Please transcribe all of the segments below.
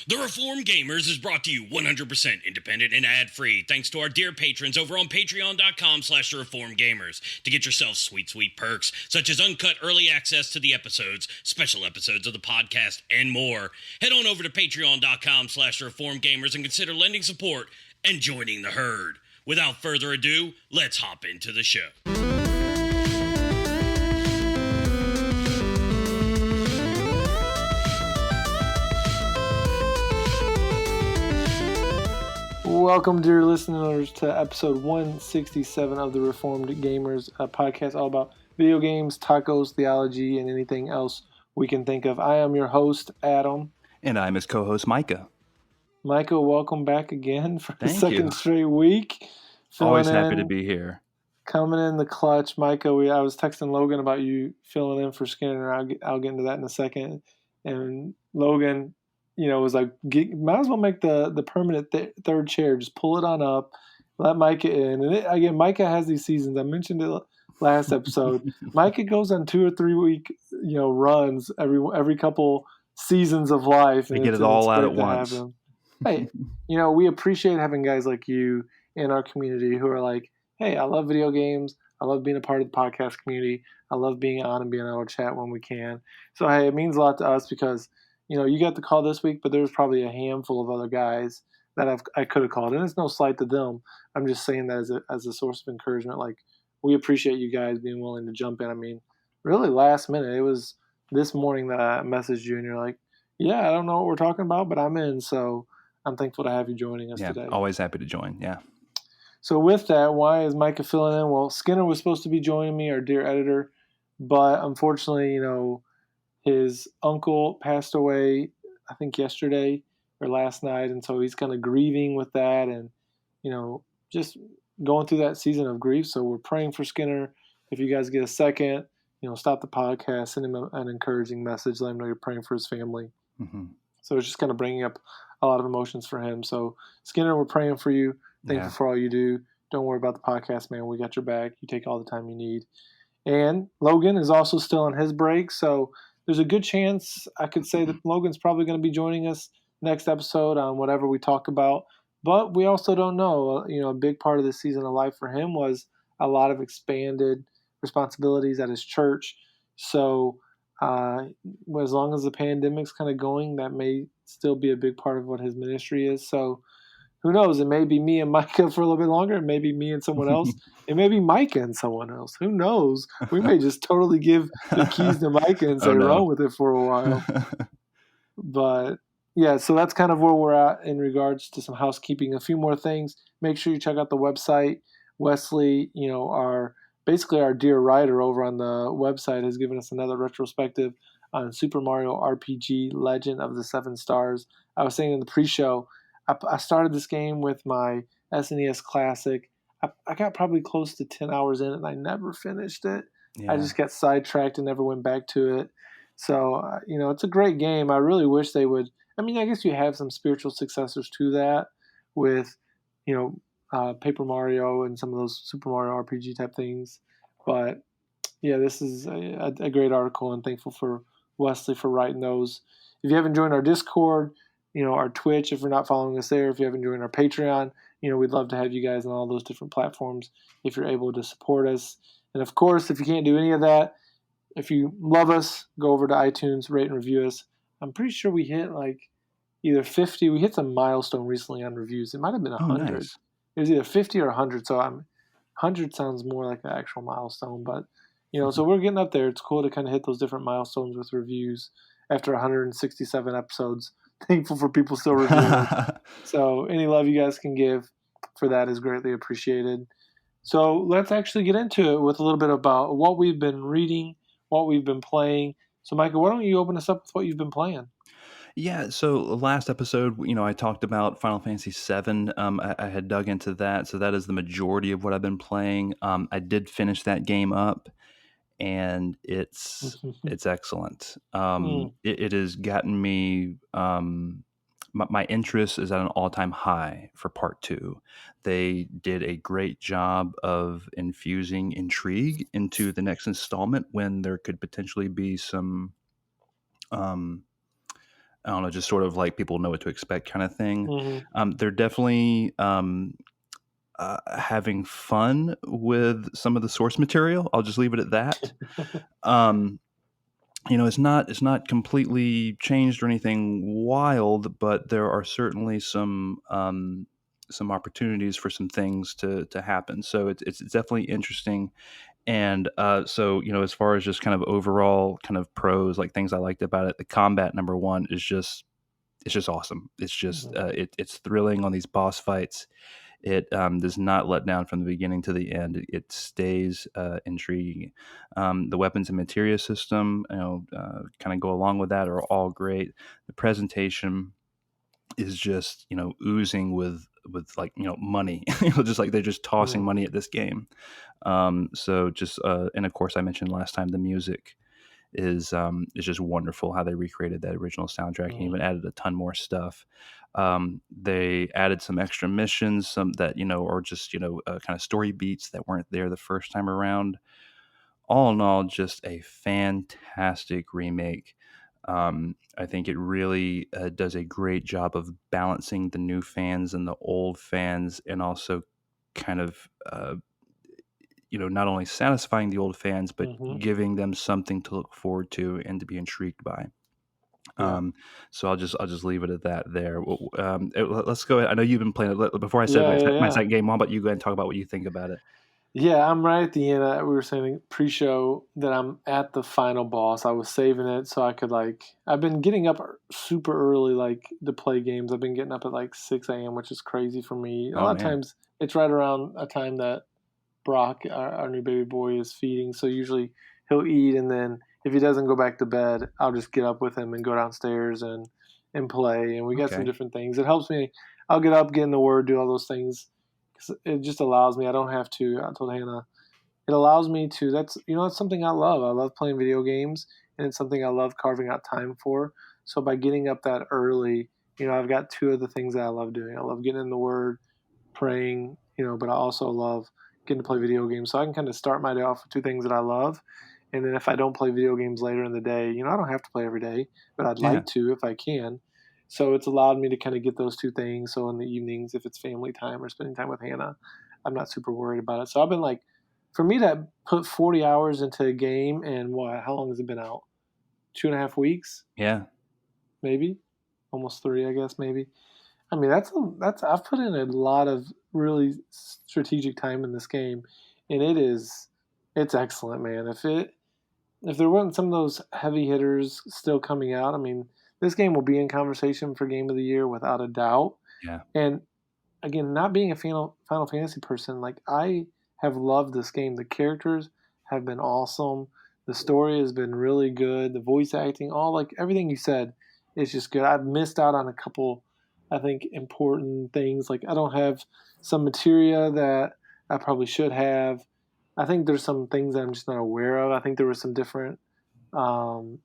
The Reformed Gamers is brought to you 100% independent and ad-free thanks to our dear patrons over on patreon.com/reformedgamers to get yourself sweet, sweet perks such as uncut early access to the episodes, special episodes of the podcast, and more. Head on over to patreon.com/reformedgamers and consider lending support and joining the herd. Without further ado, let's hop into the show. Welcome, dear listeners, to episode 167 of the Reformed Gamers, a podcast all about video games, tacos, theology, and anything else we can think of. I am your host, Adam. And I'm his co-host, Micah. Micah, welcome back again for the Thank second you. straight week. Always happy to be here. Coming in the clutch. Micah, I was texting Logan about you filling in for Skinner. I'll get into that in a second. And Logan, was like, might as well make the permanent third chair. Just pull it on up, let Micah in. And again, Micah has these seasons. I mentioned it last episode. Micah goes on 2 or 3 week, runs every couple seasons of life. And get it all out at once. Hey, we appreciate having guys like you in our community who are like, hey, I love video games. I love being a part of the podcast community. I love being on and being able to chat when we can. So, hey, it means a lot to us because you got the call this week, but there's probably a handful of other guys that I could have called. And it's no slight to them. I'm just saying that as a source of encouragement. Like, we appreciate you guys being willing to jump in. I mean, really last minute. It was this morning that I messaged you and you're like, yeah, I don't know what we're talking about, but I'm in. So I'm thankful to have you joining us today. Always happy to join. Yeah. So with that, why is Micah filling in? Well, Skinner was supposed to be joining me, our dear editor, but unfortunately, his uncle passed away, I think yesterday or last night, and so he's kind of grieving with that and, just going through that season of grief. So we're praying for Skinner. If you guys get a second, stop the podcast, send him an encouraging message, let him know you're praying for his family. Mm-hmm. So it's just kind of bringing up a lot of emotions for him. So Skinner, we're praying for you. Thank you for all you do. Don't worry about the podcast, man. We got your back. You take all the time you need. And Logan is also still on his break, so there's a good chance I could say that Logan's probably going to be joining us next episode on whatever we talk about. But we also don't know. A big part of the season of life for him was a lot of expanded responsibilities at his church. So as long as the pandemic's kind of going, that may still be a big part of what his ministry is. So who knows? It may be me and Micah for a little bit longer. It may be me and someone else. It may be Micah and someone else. Who knows? We may just totally give the keys to Micah and say run with it for a while. But yeah, so that's kind of where we're at in regards to some housekeeping. A few more things. Make sure you check out the website. Wesley, our dear writer over on the website has given us another retrospective on Super Mario RPG Legend of the Seven Stars. I was saying in the pre-show, I started this game with my SNES Classic. I got probably close to 10 hours in it, and I never finished it. Yeah. I just got sidetracked and never went back to it. So, it's a great game. I really wish they would. I mean, I guess you have some spiritual successors to that with, Paper Mario and some of those Super Mario RPG type things. But, yeah, this is a great article, and thankful for Wesley for writing those. If you haven't joined our Discord, our Twitch, if you're not following us there, if you haven't joined our Patreon, we'd love to have you guys on all those different platforms if you're able to support us. And of course, if you can't do any of that, if you love us, go over to iTunes, rate and review us. I'm pretty sure we hit either 50. We hit some milestone recently on reviews. It might have been 100. Oh, nice. It was either 50 or 100. So 100 sounds more like an actual milestone, but so we're getting up there. It's cool to kind of hit those different milestones with reviews after 167 episodes. Thankful for people still reviewing. So any love you guys can give for that is greatly appreciated. So let's actually get into it with a little bit about what we've been reading, what we've been playing. So Micah, why don't you open us up with what you've been playing? Yeah, so last episode, I talked about Final Fantasy VII. I had dug into that, so that is the majority of what I've been playing. I did finish that game up, and it's excellent. It has gotten me. My interest is at an all-time high for part 2. They did a great job of infusing intrigue into the next installment when there could potentially be some I don't know, just sort of like people know what to expect kind of thing. Mm-hmm. They're definitely having fun with some of the source material. I'll just leave it at that. It's not completely changed or anything wild, but there are certainly some opportunities for some things to happen. So it's definitely interesting. And so as far as just kind of overall kind of pros, like things I liked about it, the combat, number one, is just it's just awesome. It's just Mm-hmm. it's thrilling on these boss fights. It does not let down from the beginning to the end. It stays intriguing. The weapons and materia system, kind of go along with that, are all great. The presentation is just oozing with like money, just like they're just tossing Mm-hmm. money at this game. So just and of course I mentioned last time the music is just wonderful how they recreated that original soundtrack and Mm-hmm. even added a ton more stuff. They added some extra missions, some that are just kind of story beats that weren't there the first time around. All in all, just a fantastic remake. I think it really does a great job of balancing the new fans and the old fans, and also kind of not only satisfying the old fans, but Mm-hmm. giving them something to look forward to and to be intrigued by. Yeah. So I'll just leave it at that there. Let's go ahead. I know you've been playing it. Before I said Yeah. Yeah. my Yeah. second game, why don't you go ahead and talk about what you think about it? Yeah, I'm right at the end. We were saying pre-show that I'm at the final boss. I was saving it so I could I've been getting up super early to play games. I've been getting up at 6 a.m., which is crazy for me. A Oh lot of man, times it's right around a time that Brock, our new baby boy, is feeding. So usually he'll eat, and then if he doesn't go back to bed, I'll just get up with him and go downstairs and play. And we got some okay, different things. It helps me. I'll get up, get in the Word, do all those things. 'Cause it just allows me. I don't have to. I told Hannah it allows me to. That's something I love. I love playing video games, and it's something I love carving out time for. So by getting up that early, I've got two of the things that I love doing. I love getting in the Word, praying, but I also love getting to play video games. So I can kind of start my day off with two things that I love. And then if I don't play video games later in the day, I don't have to play every day, but I'd yeah, like to if I can. So it's allowed me to kind of get those two things. So in the evenings, if it's family time or spending time with Hannah, I'm not super worried about it. So I've been for me to put 40 hours into a game and how long has it been out? 2.5 weeks, yeah. maybe, almost three, I guess, maybe. I mean, that's I've put in a lot of really strategic time in this game, and it's excellent, man. If there wasn't some of those heavy hitters still coming out, I mean, this game will be in conversation for Game of the Year without a doubt. Yeah. And again, not being a Final Fantasy person, I have loved this game. The characters have been awesome. The story has been really good. The voice acting, all everything you said is just good. I've missed out on a couple, I think, important things. I don't have some materia that I probably should have. I think there's some things that I'm just not aware of. I think there were some different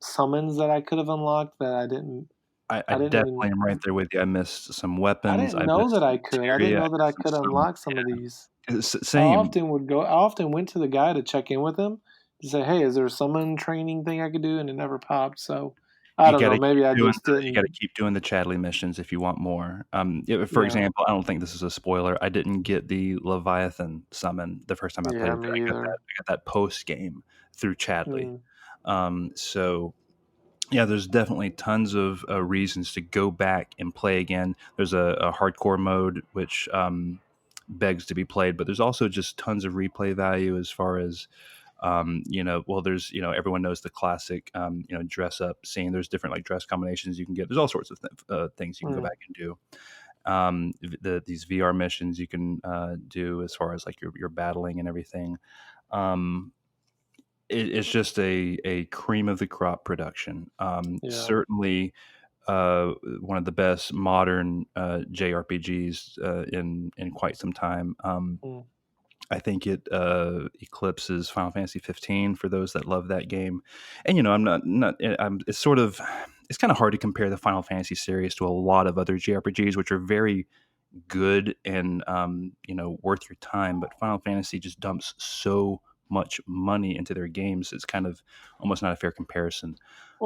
summons that I could have unlocked that I didn't. I I didn't definitely even. am right there with you. I missed some I weapons. didn't I know missed that some I could. I didn't materia. I know that I missed some could unlock some of these. I Same. often would go. I often went to the guy to check in with him to say, "Hey, is there a summon training thing I could do?" And it never popped. So I You don't know. gotta keep Maybe I doing just the you gotta didn't. keep doing the Chadley missions if you want more. For Yeah, example, I don't think this is a spoiler. I didn't get the Leviathan summon the first time I played yeah, it, but me either. I got that post game through Chadley. Mm, So yeah, there's definitely tons of reasons to go back and play again. There's a hardcore mode which begs to be played, but there's also just tons of replay value as far as there's everyone knows the classic dress up scene. There's different like dress combinations you can get. There's all sorts of things you can go mm, back and do. These VR missions you can do as far as like your battling and everything. Um, it's just a cream of the crop production. yeah. Certainly one of the best modern JRPGs in quite some time. Mm, I think it eclipses Final Fantasy 15 for those that love that game. And it's sort of it's kind of hard to compare the Final Fantasy series to a lot of other JRPGs, which are very good and worth your time. But Final Fantasy just dumps so much money into their games. It's kind of almost not a fair comparison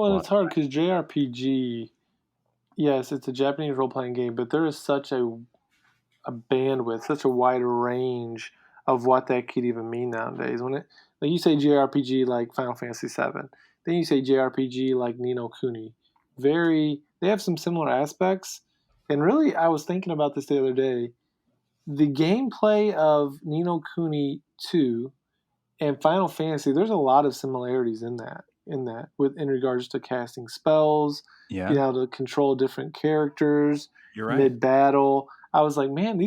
a well, lot it's of hard because JRPG. yes, it's a Japanese role playing game, but there is such a bandwidth, such a wide range of what that could even mean nowadays. When it like you say JRPG like Final Fantasy VII, then you say JRPG like Ni no Kuni. They have some similar aspects. And really, I was thinking about this the other day. The gameplay of Ni no Kuni 2 and Final Fantasy, there's a lot of similarities in that. In regards to casting spells, Yeah, being able to control different characters you're right. mid battle. I was like, man,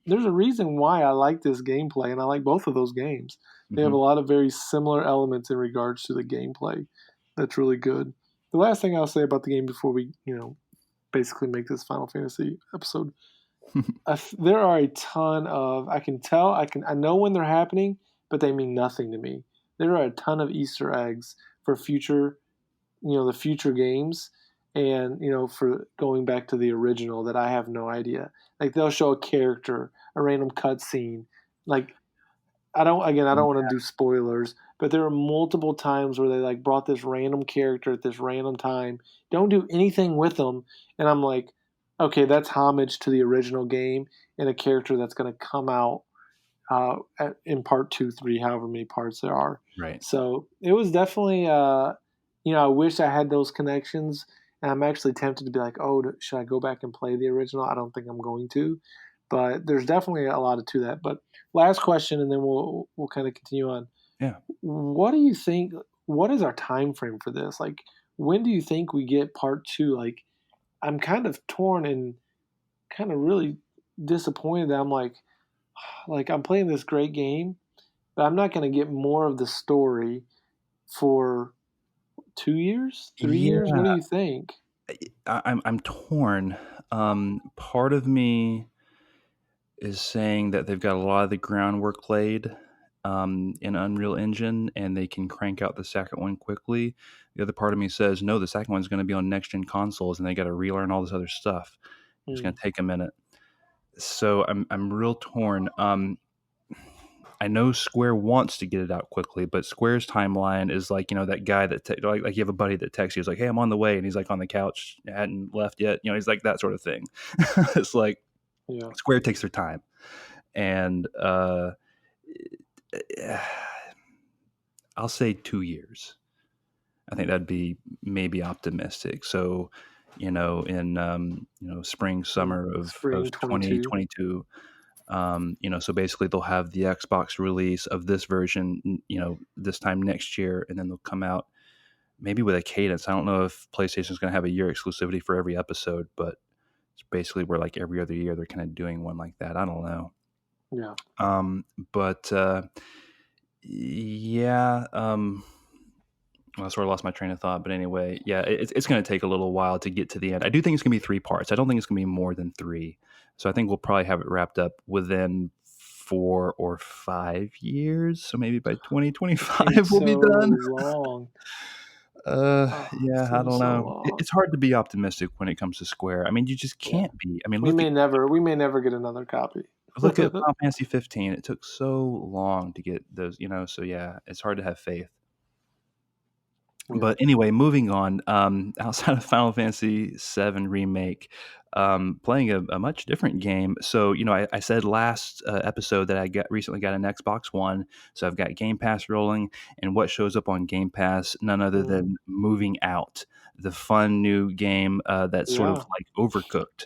there's a reason why I like this gameplay, and I like both of those games. They have a lot of very similar elements in regards to the gameplay. That's really good. The last thing I'll say about the game before we, basically make this Final Fantasy episode, there are a ton of I know when they're happening, but they mean nothing to me. There are a ton of Easter eggs for future, the future games, and for going back to the original that I have no idea. Like they'll show a character, a random cutscene. Like I don't want to do spoilers, but there are multiple times where they like brought this random character at this random time. Don't do anything with them, and I'm like, okay, that's homage to the original game and a character that's going to come out in part 2, 3, however many parts there are. Right. So it was definitely, I wish I had those connections, and I'm actually tempted to be like, oh, should I go back and play the original? I don't think I'm going to, but there's definitely a lot to that. But last question, and then we'll kind of continue on. Yeah. What do you think? What is our time frame for this? Like, when do you think we get part 2? Like, I'm kind of torn and kind of really disappointed that I'm like I'm playing this great game, but I'm not going to get more of the story for 2 years, 3 years. What do you think? I'm torn. Part of me is saying that they've got a lot of the groundwork laid in Unreal Engine, and they can crank out the second one quickly. The other part of me says, no, the second one's going to be on next-gen consoles, and they got to relearn all this other stuff. It's going to take a minute. So I'm real torn. I know Square wants to get it out quickly, but Square's timeline is like, that guy that like you have a buddy that texts you, he's like, hey, I'm on the way, and he's like on the couch, hadn't left yet. He's like that sort of thing. It's like Square takes their time, and I'll say 2 years. I think that'd be maybe optimistic. So, in spring, summer of 2022. So basically they'll have the Xbox release of this version, this time next year, and then they'll come out maybe with a cadence. I don't know if PlayStation's going to have a year exclusivity for every episode, but it's basically where like every other year they're kind of doing one like that. I don't know. Yeah. I sort of lost my train of thought, but anyway, yeah, it's going to take a little while to get to the end. I do think it's going to be 3 parts. I don't think it's going to be more than 3. So I think we'll probably have it wrapped up within 4 or 5 years. So maybe by 2025 we'll be done. Long. I don't know. It's hard to be optimistic when it comes to Square. I mean, you just can't be. I mean, we may never get another copy. Look at Final Fantasy 15. It took so long to get those, so yeah, it's hard to have faith. Yeah. But anyway, moving on, outside of Final Fantasy VII Remake, playing a much different game. So, I said last episode that I recently got an Xbox One. So I've got Game Pass rolling, and what shows up on Game Pass, none other than Moving Out, the fun new game that's sort of like Overcooked.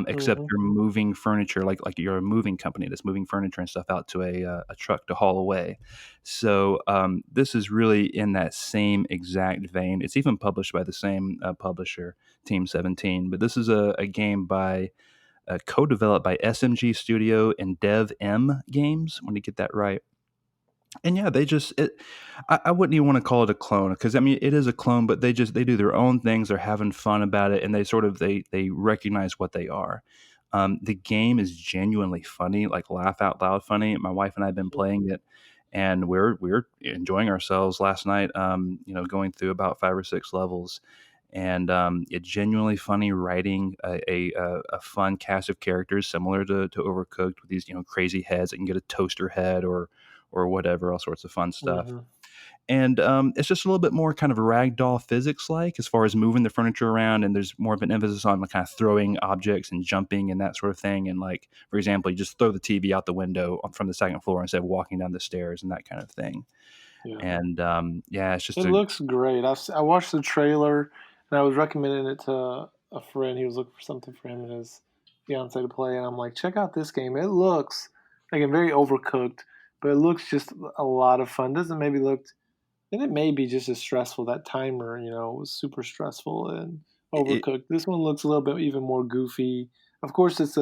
Except you're moving furniture, like you're a moving company that's moving furniture and stuff out to a truck to haul away. So this is really in that same exact vein. It's even published by the same publisher, Team 17. But this is a game by co-developed by SMG Studio and Dev M Games. I want to get that right. And yeah, I wouldn't even want to call it a clone, because I mean it is a clone, but they do their own things. They're having fun about it, and they recognize what they are. The game is genuinely funny, like laugh out loud funny. My wife and I have been playing it, and we're enjoying ourselves last night. Going through about 5 or 6 levels, and it's genuinely funny writing a fun cast of characters similar to Overcooked, with these crazy heads that can get a toaster head or whatever, all sorts of fun stuff. And it's just a little bit more kind of ragdoll physics like as far as moving the furniture around, and there's more of an emphasis on like kind of throwing objects and jumping and that sort of thing. And like, for example, you just throw the TV out the window from the second floor instead of walking down the stairs and that kind of thing. Yeah. And it's just It looks great. I watched the trailer, and I was recommending it to a friend. He was looking for something for him and his fiance to play, and I'm like, check out this game. It looks like a very overcooked, but it looks just a lot of fun. Doesn't maybe look, and it may be just as stressful. That timer, was super stressful and overcooked. This one looks a little bit even more goofy. Of course, it's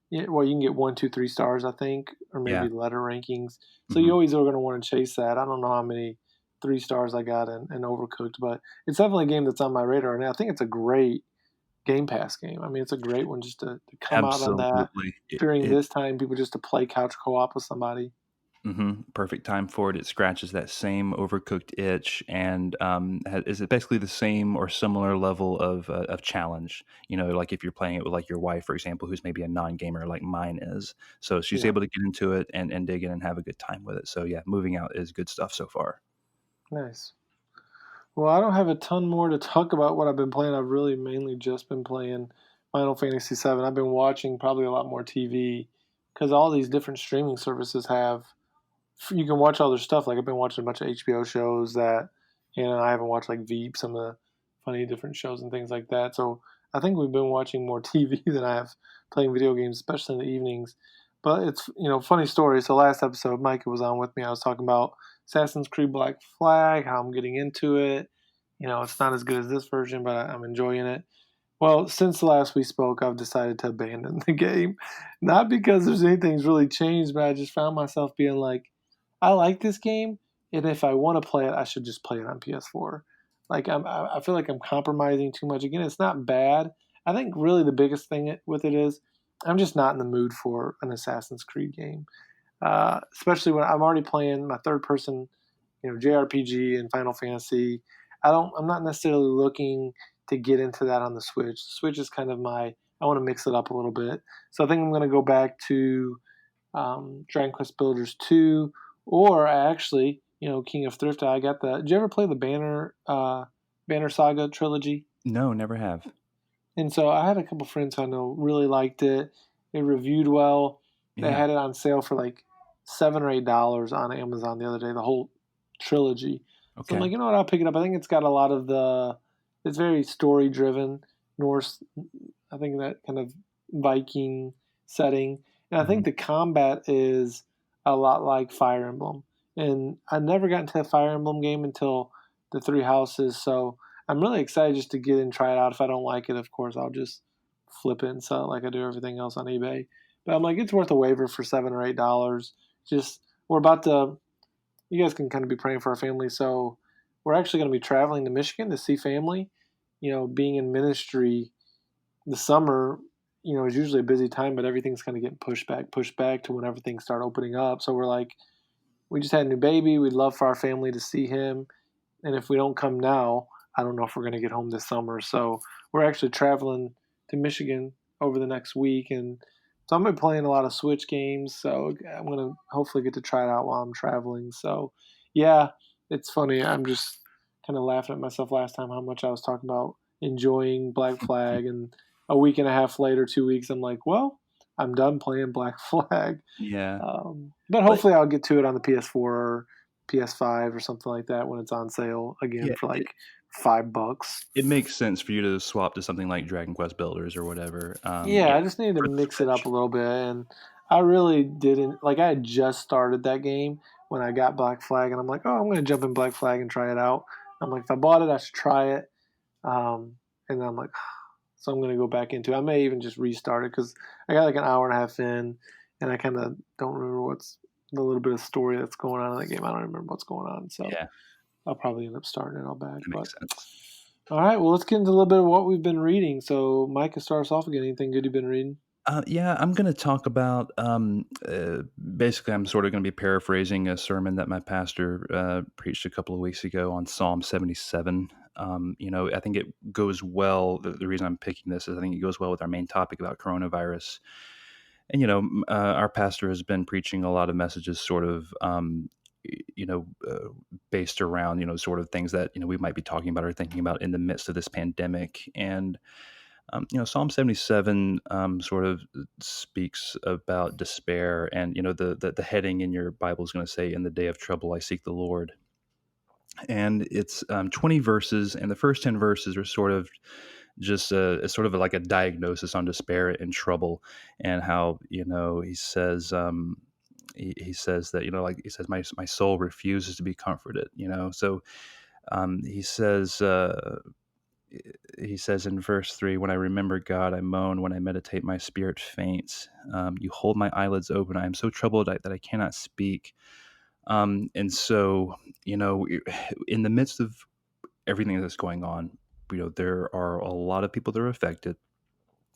you can get 1, 2, 3 stars, I think, or maybe letter rankings. So you always are going to want to chase that. I don't know how many 3 stars I got in Overcooked, but it's definitely a game that's on my radar. And I think it's a great Game Pass game. I mean, it's a great one just to come out on that during this time, people just to play couch co-op with somebody. Perfect time for it. It scratches that same overcooked itch, and is it basically the same or similar level of challenge? Like if you're playing it with like your wife, for example, who's maybe a non-gamer like mine is, so she's able to get into it and dig in and have a good time with it. So yeah, moving out is good stuff so far. Nice. Well, I don't have a ton more to talk about what I've been playing. I've really mainly just been playing Final Fantasy VII. I've been watching probably a lot more TV because all these different streaming services have. You can watch all their stuff. Like I've been watching a bunch of HBO shows that, I haven't watched like Veep, some of the funny different shows and things like that. So I think we've been watching more TV than I have playing video games, especially in the evenings. But it's, funny story. So last episode, Micah was on with me. I was talking about Assassin's Creed Black Flag, how I'm getting into it. It's not as good as this version, but I'm enjoying it. Well, since last we spoke, I've decided to abandon the game. Not because there's anything's really changed, but I just found myself being like, I like this game, and if I want to play it, I should just play it on PS4. Like I feel like I'm compromising too much. Again, it's not bad. I think really the biggest thing with it is I'm just not in the mood for an Assassin's Creed game, especially when I'm already playing my third person, JRPG and Final Fantasy. I'm not necessarily looking to get into that on the Switch. The Switch is kind of I want to mix it up a little bit. So I think I'm going to go back to Dragon Quest Builders 2. Or I actually, King of Thrift. Did you ever play the Banner Saga trilogy? No, never have. And so I had a couple friends who I know really liked it. It reviewed well. They had it on sale for like $7 or $8 on Amazon the other day, the whole trilogy. Okay. So I'm like, you know what, I'll pick it up. I think it's got a lot of it's very story driven, Norse, I think that kind of Viking setting. And I think the combat is a lot like Fire Emblem. And I never got into a Fire Emblem game until the Three Houses, so I'm really excited just to get in and try it out. If I don't like it, of course, I'll just flip it and sell it like I do everything else on eBay. But I'm like, it's worth a waiver for $7 or $8. Just, we're about to, you guys can kind of be praying for our family, so we're actually going to be traveling to Michigan to see family. Being in ministry, the summer, is usually a busy time, but everything's kind of getting pushed back to whenever things start opening up. So we're like, we just had a new baby. We'd love for our family to see him. And if we don't come now, I don't know if we're going to get home this summer. So we're actually traveling to Michigan over the next week. And so I'm going to be playing a lot of Switch games. So I'm going to hopefully get to try it out while I'm traveling. So yeah, it's funny. I'm just kind of laughing at myself last time how much I was talking about enjoying Black Flag, and a week and a half later, 2 weeks, I'm like, well, I'm done playing Black Flag. Yeah. But hopefully I'll get to it on the PS4 or PS5 or something like that when it's on sale again for like $5. It makes sense for you to swap to something like Dragon Quest Builders or whatever. I just needed to mix it up a little bit, and I really didn't. Like, I had just started that game when I got Black Flag, and I'm like, oh, I'm going to jump in Black Flag and try it out. I'm like, if I bought it, I should try it. And then I'm like, so I'm going to go back into it. I may even just restart it because I got like an hour and a half in, and I kind of don't remember what's the little bit of story that's going on in that game. I don't remember what's going on. So I'll probably end up starting it all back. That makes sense. All right, well, let's get into a little bit of what we've been reading. So Micah, start us off again. Anything good you've been reading? I'm going to talk about, basically, I'm sort of going to be paraphrasing a sermon that my pastor preached a couple of weeks ago on Psalm 77. I think it goes well. The reason I'm picking this is I think it goes well with our main topic about coronavirus. And, our pastor has been preaching a lot of messages sort of based around, sort of things that, we might be talking about or thinking about in the midst of this pandemic. And, Psalm 77 sort of speaks about despair. And, the heading in your Bible is going to say, "In the day of trouble, I seek the Lord." And it's 20 verses. And the first 10 verses are sort of just it's sort of like a diagnosis on despair and trouble, and how he says he says that like he says my soul refuses to be comforted. So um, he says uh, he says in verse 3, "When I remember God, I moan. When I meditate, my spirit faints. You hold my eyelids open. I am so troubled that I cannot speak." And so, in the midst of everything that's going on, there are a lot of people that are affected,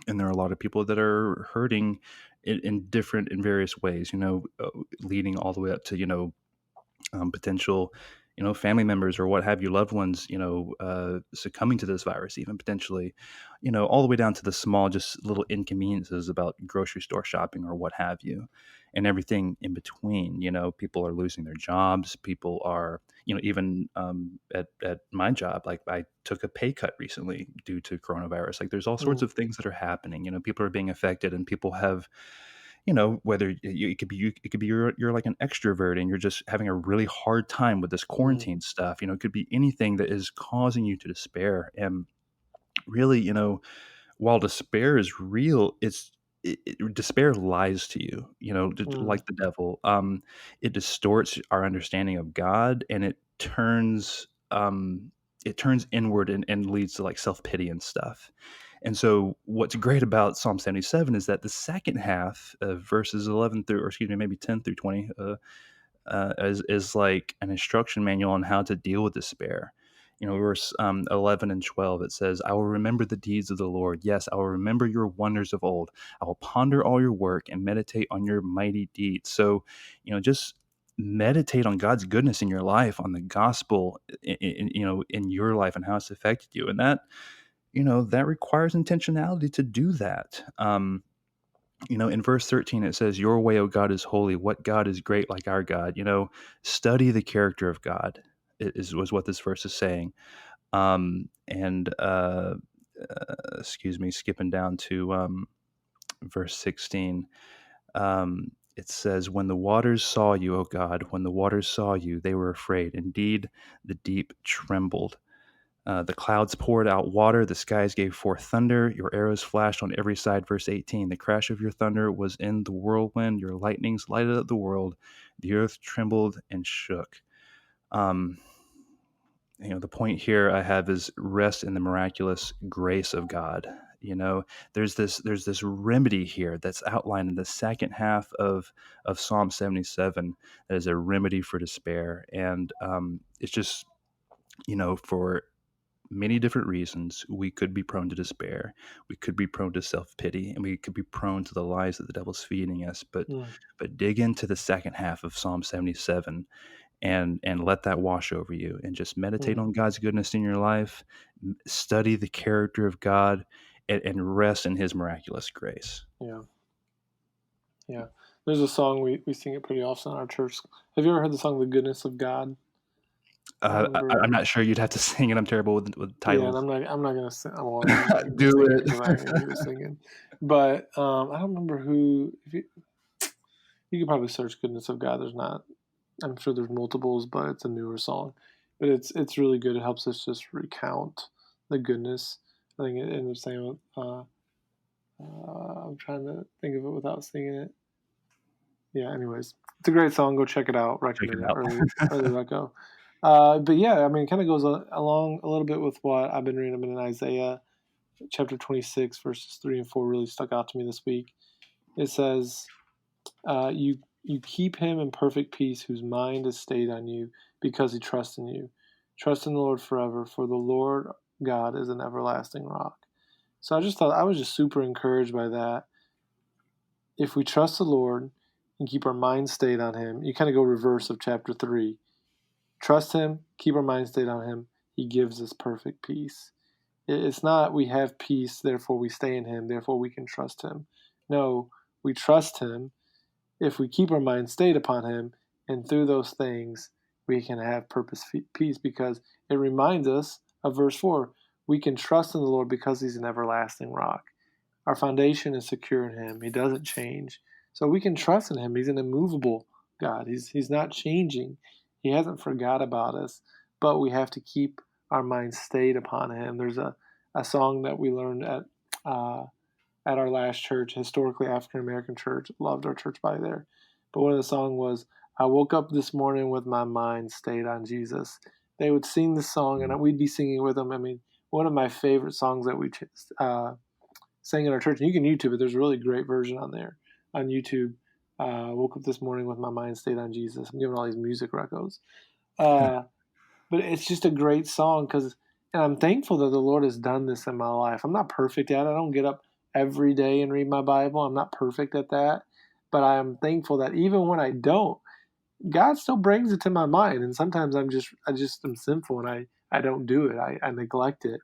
and there are a lot of people that are hurting in various ways, leading all the way up to, potential, family members or what have you, loved ones, succumbing to this virus, even potentially, all the way down to the small, just little inconveniences about grocery store shopping or what have you, and everything in between. People are losing their jobs. People are, even at my job, like I took a pay cut recently due to coronavirus. Like there's all sorts Mm. of things that are happening. People are being affected, and people have, whether it could be you're like an extrovert and you're just having a really hard time with this quarantine stuff. It could be anything that is causing you to despair. And really, while despair is real, despair lies to you, like the devil. It distorts our understanding of God, and it turns inward and leads to like self-pity and stuff. And so what's great about Psalm 77 is that the second half of verses 11 through, or excuse me, maybe 10 through 20, is like an instruction manual on how to deal with despair. Verse 11 and 12, it says, "I will remember the deeds of the Lord. Yes, I will remember your wonders of old. I will ponder all your work and meditate on your mighty deeds." So, just meditate on God's goodness in your life, on the gospel in your life and how it's affected you. And that requires intentionality to do that. In verse 13, it says, "Your way, O God, is holy. What God is great like our God?" Study the character of God was what this verse is saying. And excuse me, skipping down to verse 16, it says, "When the waters saw you, O God, when the waters saw you, they were afraid. Indeed, the deep trembled. The clouds poured out water. The skies gave forth thunder. Your arrows flashed on every side." Verse 18, "The crash of your thunder was in the whirlwind. Your lightnings lighted up the world. The earth trembled and shook." Um, the point here I have is rest in the miraculous grace of God. There's this remedy here that's outlined in the second half of Psalm 77 that is a remedy for despair. And it's just, for many different reasons, we could be prone to despair. We could be prone to self-pity, and we could be prone to the lies that the devil's feeding us. But dig into the second half of Psalm 77 and let that wash over you, and just meditate on God's goodness in your life, study the character of God, and rest in his miraculous grace. Yeah. There's a song we sing it pretty often in our church. Have you ever heard the song "The Goodness of God"? I'm not sure. You'd have to sing it. I'm terrible with titles. Yeah, and I'm not gonna sing. Well, Do it. because I ain't gonna singing. But I don't remember who. If you could probably search "Goodness of God." There's not. I'm sure there's multiples, but it's a newer song. But it's really good. It helps us just recount the goodness. I think it ends up saying, I'm trying to think of it without singing it. Yeah, anyways, it's a great song. Go check it out. Recommend it. Early Reco. But yeah, I mean, it kind of goes along a little bit with what I've been reading. I've been in Isaiah chapter 26, verses 3 and 4 really stuck out to me this week. It says, you keep him in perfect peace whose mind is stayed on you because he trusts in you. Trust in the Lord forever, for the Lord God is an everlasting rock. So I just thought I was just super encouraged by that. If we trust the Lord and keep our mind stayed on him, you kind of go reverse of chapter 3. Trust him, keep our mind stayed on him. He gives us perfect peace. It's not we have peace, therefore we stay in him, therefore we can trust him. No, we trust him. If we keep our mind stayed upon him, And through those things, we can have purpose, peace, because it reminds us of verse 4. We can trust in the Lord because he's an everlasting rock. Our foundation is secure in him. He doesn't change. So we can trust in him. He's an immovable God. He's not changing. He hasn't forgot about us, but we have to keep our minds stayed upon him. There's a song that we learned at our last church, historically African-American church. Loved our church body there. But one of the songs was, I woke up this morning with my mind stayed on Jesus. They would sing the song, and we'd be singing with them. I mean, one of my favorite songs that we sang in our church, and you can YouTube it. There's a really great version on there on YouTube. Woke up this morning with my mind stayed on Jesus. I'm giving all these music recos. But it's just a great song and I'm thankful that the Lord has done this in my life. I'm not perfect at it. I don't get up every day and read my Bible. I'm not perfect at that. But I am thankful that even when I don't, God still brings it to my mind. And sometimes I just am sinful and I don't do it. I neglect it.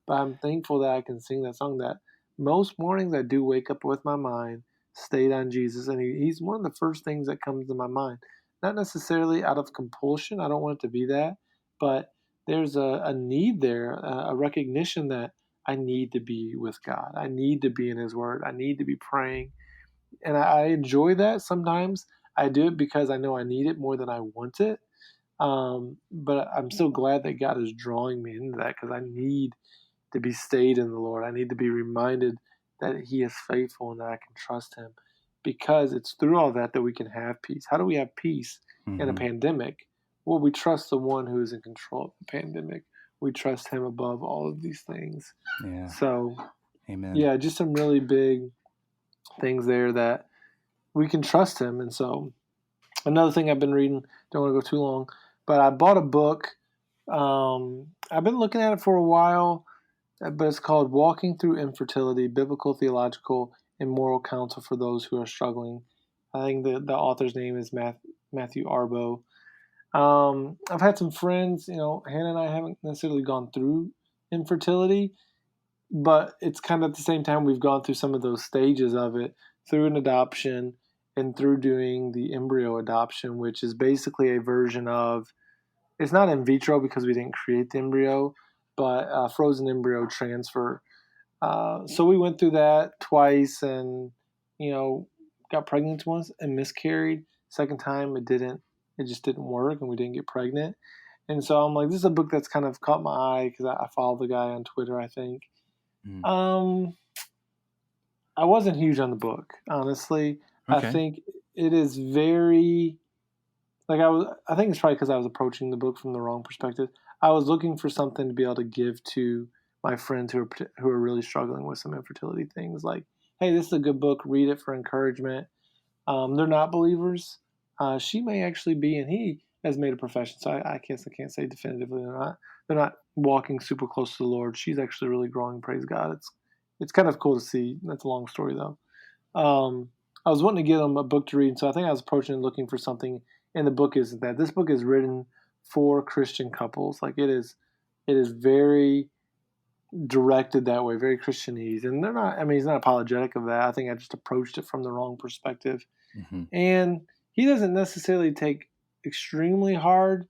But I'm thankful that I can sing that song, that most mornings I do wake up with my mind stayed on Jesus. And he's one of the first things that comes to my mind. Not necessarily out of compulsion. I don't want it to be that. But there's a need there, a recognition that I need to be with God. I need to be in his word. I need to be praying. And I enjoy that sometimes. I do it because I know I need it more than I want it. But I'm so glad that God is drawing me into that, because I need to be stayed in the Lord. I need to be reminded that he is faithful and that I can trust him, because it's through all that we can have peace. How do we have peace in a pandemic? Well, we trust the one who is in control of the pandemic. We trust him above all of these things. Yeah. So, amen. Yeah, just some really big things there that we can trust him. And so another thing I've been reading, don't want to go too long, but I bought a book. I've been looking at it for a while, but it's called Walking Through Infertility, Biblical, Theological, and Moral Counsel for Those Who Are Struggling. I think the author's name is Matthew Arbo. I've had some friends, Hannah and I haven't necessarily gone through infertility, but it's kind of at the same time we've gone through some of those stages of it through an adoption and through doing the embryo adoption, which is basically a version of, it's not in vitro because we didn't create the embryo, but frozen embryo transfer. So we went through that twice and, got pregnant once and miscarried. Second time it just didn't work and we didn't get pregnant. And so I'm like, this is a book that's kind of caught my eye because I follow the guy on Twitter, I think. I wasn't huge on the book, honestly. Okay. I think it is very, I think it's probably because I was approaching the book from the wrong perspective. I was looking for something to be able to give to my friends who are really struggling with some infertility things. Like, hey, this is a good book. Read it for encouragement. They're not believers. She may actually be, and he has made a profession. So I guess I can't say definitively they're not walking super close to the Lord. She's actually really growing. Praise God. It's kind of cool to see. That's a long story though. I was wanting to get them a book to read, so I think I was approaching and looking for something. And the book isn't that. This book is written for Christian couples. Like it is very directed that way, very Christianese. And they're not, he's not apologetic of that. I think I just approached it from the wrong perspective. And he doesn't necessarily take extremely hard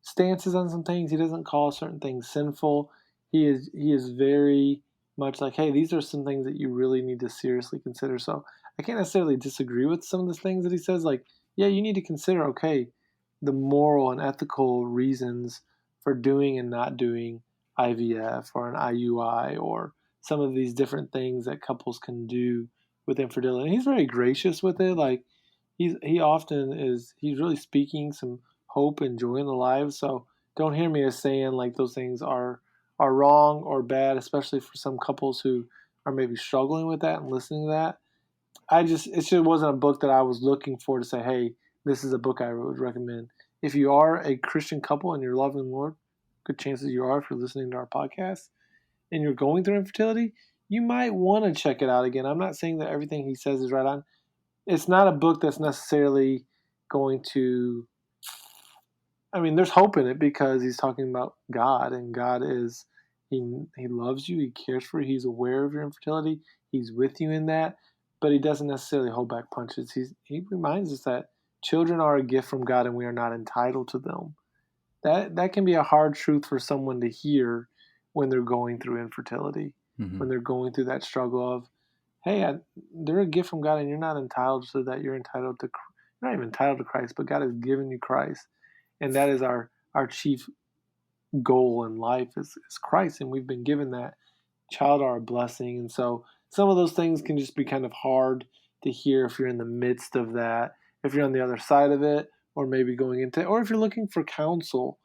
stances on some things. He doesn't call certain things sinful. He is very much like, hey, these are some things that you really need to seriously consider. So I can't necessarily disagree with some of the things that he says. Like, yeah, you need to consider, okay, the moral and ethical reasons for doing and not doing IVF or an IUI or some of these different things that couples can do with infertility. And he's very gracious with it. Like he's really speaking some hope and joy in the lives. So don't hear me as saying like those things are wrong or bad, especially for some couples who are maybe struggling with that and listening to that. It just wasn't a book that I was looking for to say, hey, this is a book I would recommend. If you are a Christian couple and you're loving the Lord, good chances you are if you're listening to our podcast, and you're going through infertility, you might want to check it out again. I'm not saying that everything he says is right on. It's not a book that's necessarily going to, there's hope in it because he's talking about God, and God is, he loves you, he cares for you, he's aware of your infertility, he's with you in that, but he doesn't necessarily hold back punches. He reminds us that children are a gift from God and we are not entitled to them. That can be a hard truth for someone to hear when they're going through infertility, when they're going through that struggle of, hey, they're a gift from God and you're not entitled to that. You're not even entitled to Christ, but God has given you Christ. And that is our chief goal in life is Christ. And we've been given that. Child are a blessing. And so some of those things can just be kind of hard to hear if you're in the midst of that, if you're on the other side of it, or maybe going into, or if you're looking for counsel.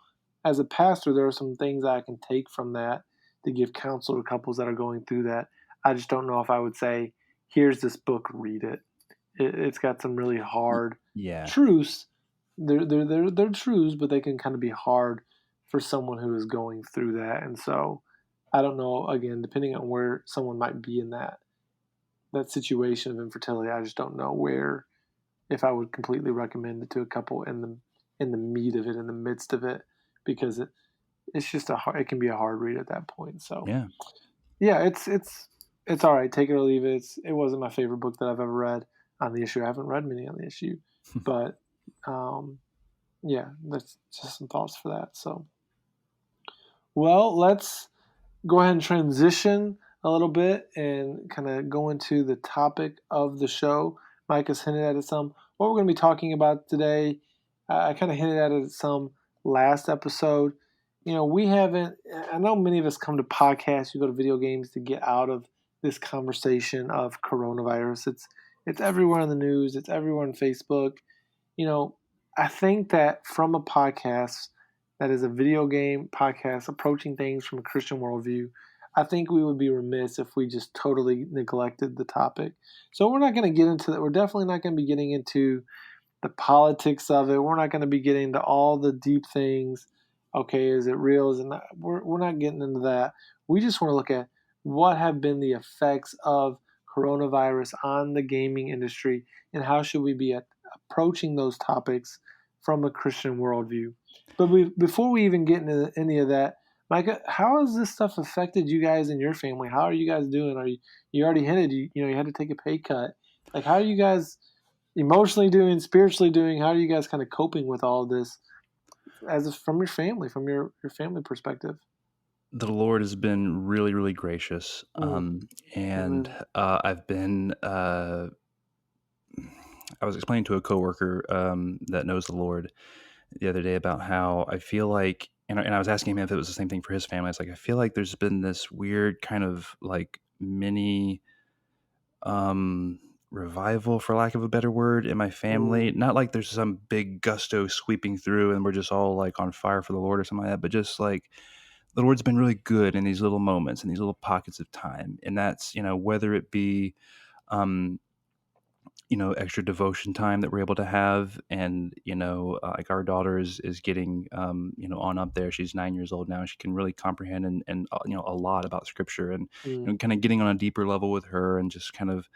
As a pastor, there are some things I can take from that to give counsel to couples that are going through that. I just don't know if I would say, here's this book, read it. It's got some really hard truths. They're truths, but they can kind of be hard for someone who is going through that. And so I don't know, again, depending on where someone might be in that situation of infertility, I just don't know if I would completely recommend it to a couple in the meat of it, in the midst of it, because it's just it can be a hard read at that point. So yeah, it's all right. Take it or leave it. It wasn't my favorite book that I've ever read on the issue. I haven't read many on the issue, but yeah, that's just some thoughts for that. So, well, let's go ahead and transition a little bit and kind of go into the topic of the show. Mike has hinted at it some. What we're going to be talking about today, I kind of hinted at it some last episode. We haven't, I know many of us come to podcasts, you go to video games to get out of this conversation of coronavirus. It's everywhere in the news. It's everywhere on Facebook. I think that from a podcast that is a video game podcast approaching things from a Christian worldview, I think we would be remiss if we just totally neglected the topic. So we're not going to get into that. We're definitely not going to be getting into the politics of it. We're not going to be getting into all the deep things. Okay, is it real? Is it not? We're not getting into that. We just want to look at what have been the effects of coronavirus on the gaming industry and how should we be approaching those topics from a Christian worldview. But before we even get into any of that, Micah, how has this stuff affected you guys and your family? How are you guys doing? Are you already hinted you had to take a pay cut? Like, how are you guys emotionally doing, spiritually doing? How are you guys kind of coping with all of this from your family, from your family perspective? The Lord has been really, really gracious. And I've been, I was explaining to a coworker that knows the Lord the other day about how I feel like, and I was asking him if it was the same thing for his family. It's like, I feel like there's been this weird kind of like mini revival, for lack of a better word, in my family. Not like there's some big gusto sweeping through and we're just all like on fire for the Lord or something like that, but just like the Lord's been really good in these little moments, in these little pockets of time. And that's, whether it be, extra devotion time that we're able to have. And, like our daughter is getting, on up there. She's 9 years old now. She can really comprehend and a lot about scripture and, kind of getting on a deeper level with her and just kind of,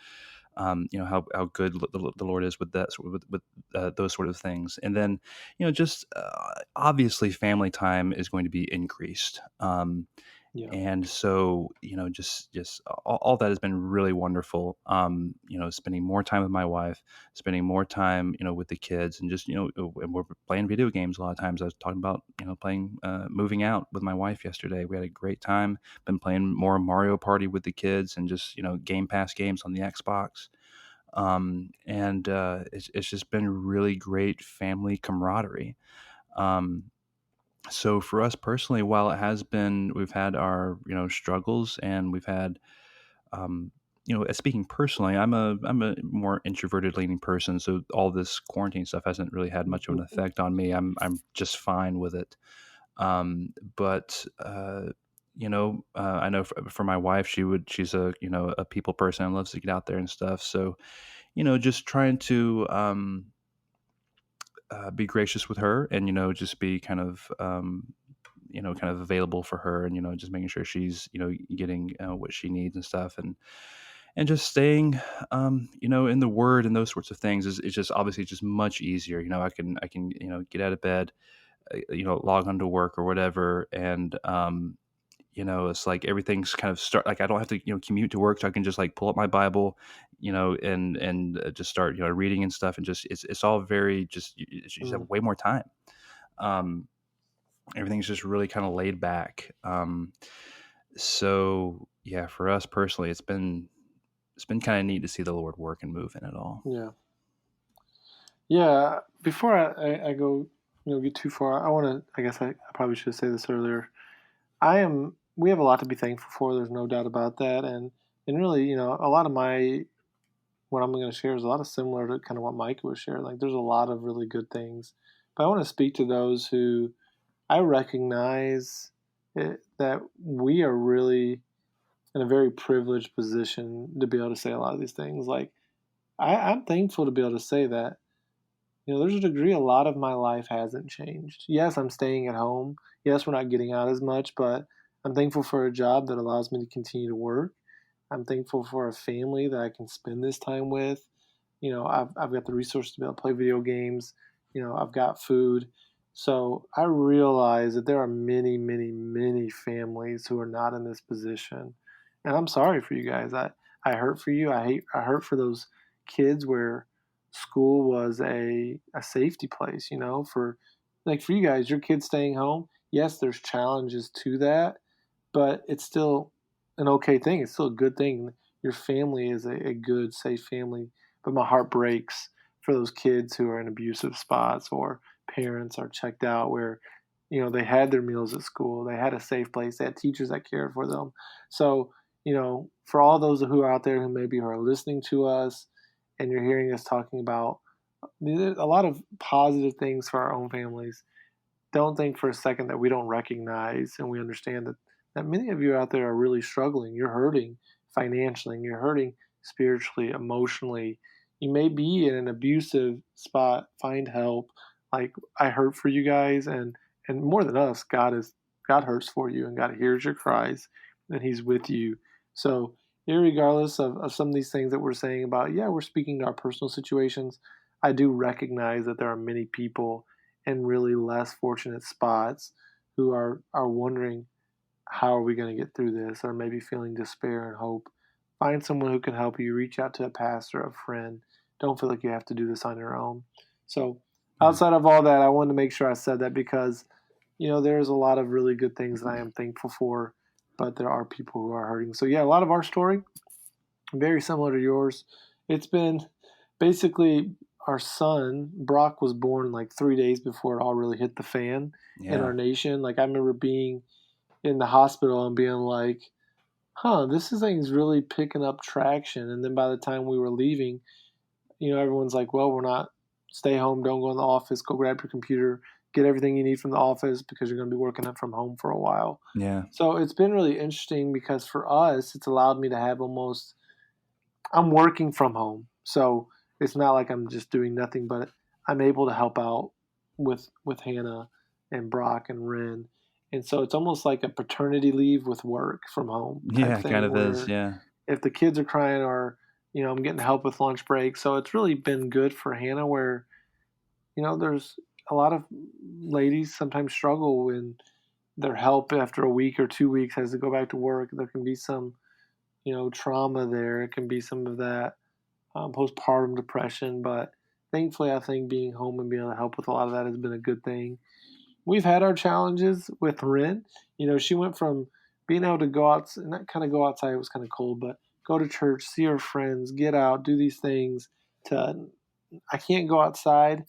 how good the Lord is with that, with those sort of things. And then, just obviously family time is going to be increased. And so, just all that has been really wonderful. Spending more time with my wife, spending more time, with the kids, and just, and we're playing video games a lot of times. I was talking about, playing, moving out with my wife yesterday. We had a great time. Been playing more Mario Party with the kids and just, Game Pass games on the Xbox. It's just been really great family camaraderie. So for us personally, while it has been, we've had our, struggles, and we've had, speaking personally, I'm a more introverted leaning person. So all this quarantine stuff hasn't really had much of an effect on me. I'm just fine with it. But I know for my wife, she's a, a people person and loves to get out there and stuff. So, just trying to, be gracious with her and, just be kind of, kind of available for her and, just making sure she's, getting what she needs and stuff. And just staying, in the word and those sorts of things is just obviously just much easier. I can, get out of bed, log onto work or whatever. And, It's like everything's kind of like I don't have to, commute to work, so I can just like pull up my Bible, and just start, reading and stuff. And just, it's all very just, you just have way more time. Everything's just really kind of laid back. So yeah, for us personally, it's been kind of neat to see the Lord work and move in it all. Yeah. Yeah. Before I go, get too far, I guess I probably should say this earlier. We have a lot to be thankful for. There's no doubt about that. And really, a lot of what I'm going to share is a lot of similar to kind of what Micah was sharing. Like, there's a lot of really good things, but I want to speak to those who I recognize that we are really in a very privileged position to be able to say a lot of these things. Like, I'm thankful to be able to say that, there's a degree a lot of my life hasn't changed. Yes, I'm staying at home. Yes, we're not getting out as much, but I'm thankful for a job that allows me to continue to work. I'm thankful for a family that I can spend this time with. I've got the resources to be able to play video games. I've got food. So I realize that there are many, many, many families who are not in this position. And I'm sorry for you guys. I hurt for you. I hurt for those kids where school was a safety place, for you guys, your kids staying home. Yes, there's challenges to that, but it's still an okay thing. It's still a good thing. Your family is a good, safe family. But my heart breaks for those kids who are in abusive spots, or parents are checked out where, they had their meals at school. They had a safe place. They had teachers that cared for them. So, for all those who are out there who maybe are listening to us and you're hearing us talking about a lot of positive things for our own families, don't think for a second that we don't recognize and we understand that many of you out there are really struggling. You're hurting financially, and you're hurting spiritually, emotionally. You may be in an abusive spot. Find help. Like, I hurt for you guys, and more than us, God hurts for you, and God hears your cries, and He's with you. So, irregardless of some of these things that we're saying about, we're speaking to our personal situations, I do recognize that there are many people in really less fortunate spots who are wondering, how are we going to get through this? Or maybe feeling despair and hope. Find someone who can help you. Reach out to a pastor, a friend. Don't feel like you have to do this on your own. So outside of all that, I wanted to make sure I said that because, there's a lot of really good things that I am thankful for, but there are people who are hurting. So a lot of our story, very similar to yours. It's been basically our son, Brock, was born like 3 days before it all really hit the fan in our nation. Like, I remember being in the hospital and being like, this thing's really picking up traction. And then by the time we were leaving, everyone's like, well, we're not, stay home, don't go in the office, go grab your computer, get everything you need from the office because you're going to be working from home for a while. Yeah. So it's been really interesting because for us, it's allowed me to have I'm working from home. So it's not like I'm just doing nothing, but I'm able to help out with Hannah and Brock and Ren. And so it's almost like a paternity leave with work from home. Yeah, kind of is. Yeah. If the kids are crying, or, I'm getting help with lunch break. So it's really been good for Hannah where, there's a lot of ladies sometimes struggle when their help after a week or 2 weeks has to go back to work. There can be some, trauma there. It can be some of that postpartum depression. But thankfully, I think being home and being able to help with a lot of that has been a good thing. We've had our challenges with Ren. She went from being able to go out, and not kind of go outside, it was kind of cold, but go to church, see her friends, get out, do these things, to I can't go outside.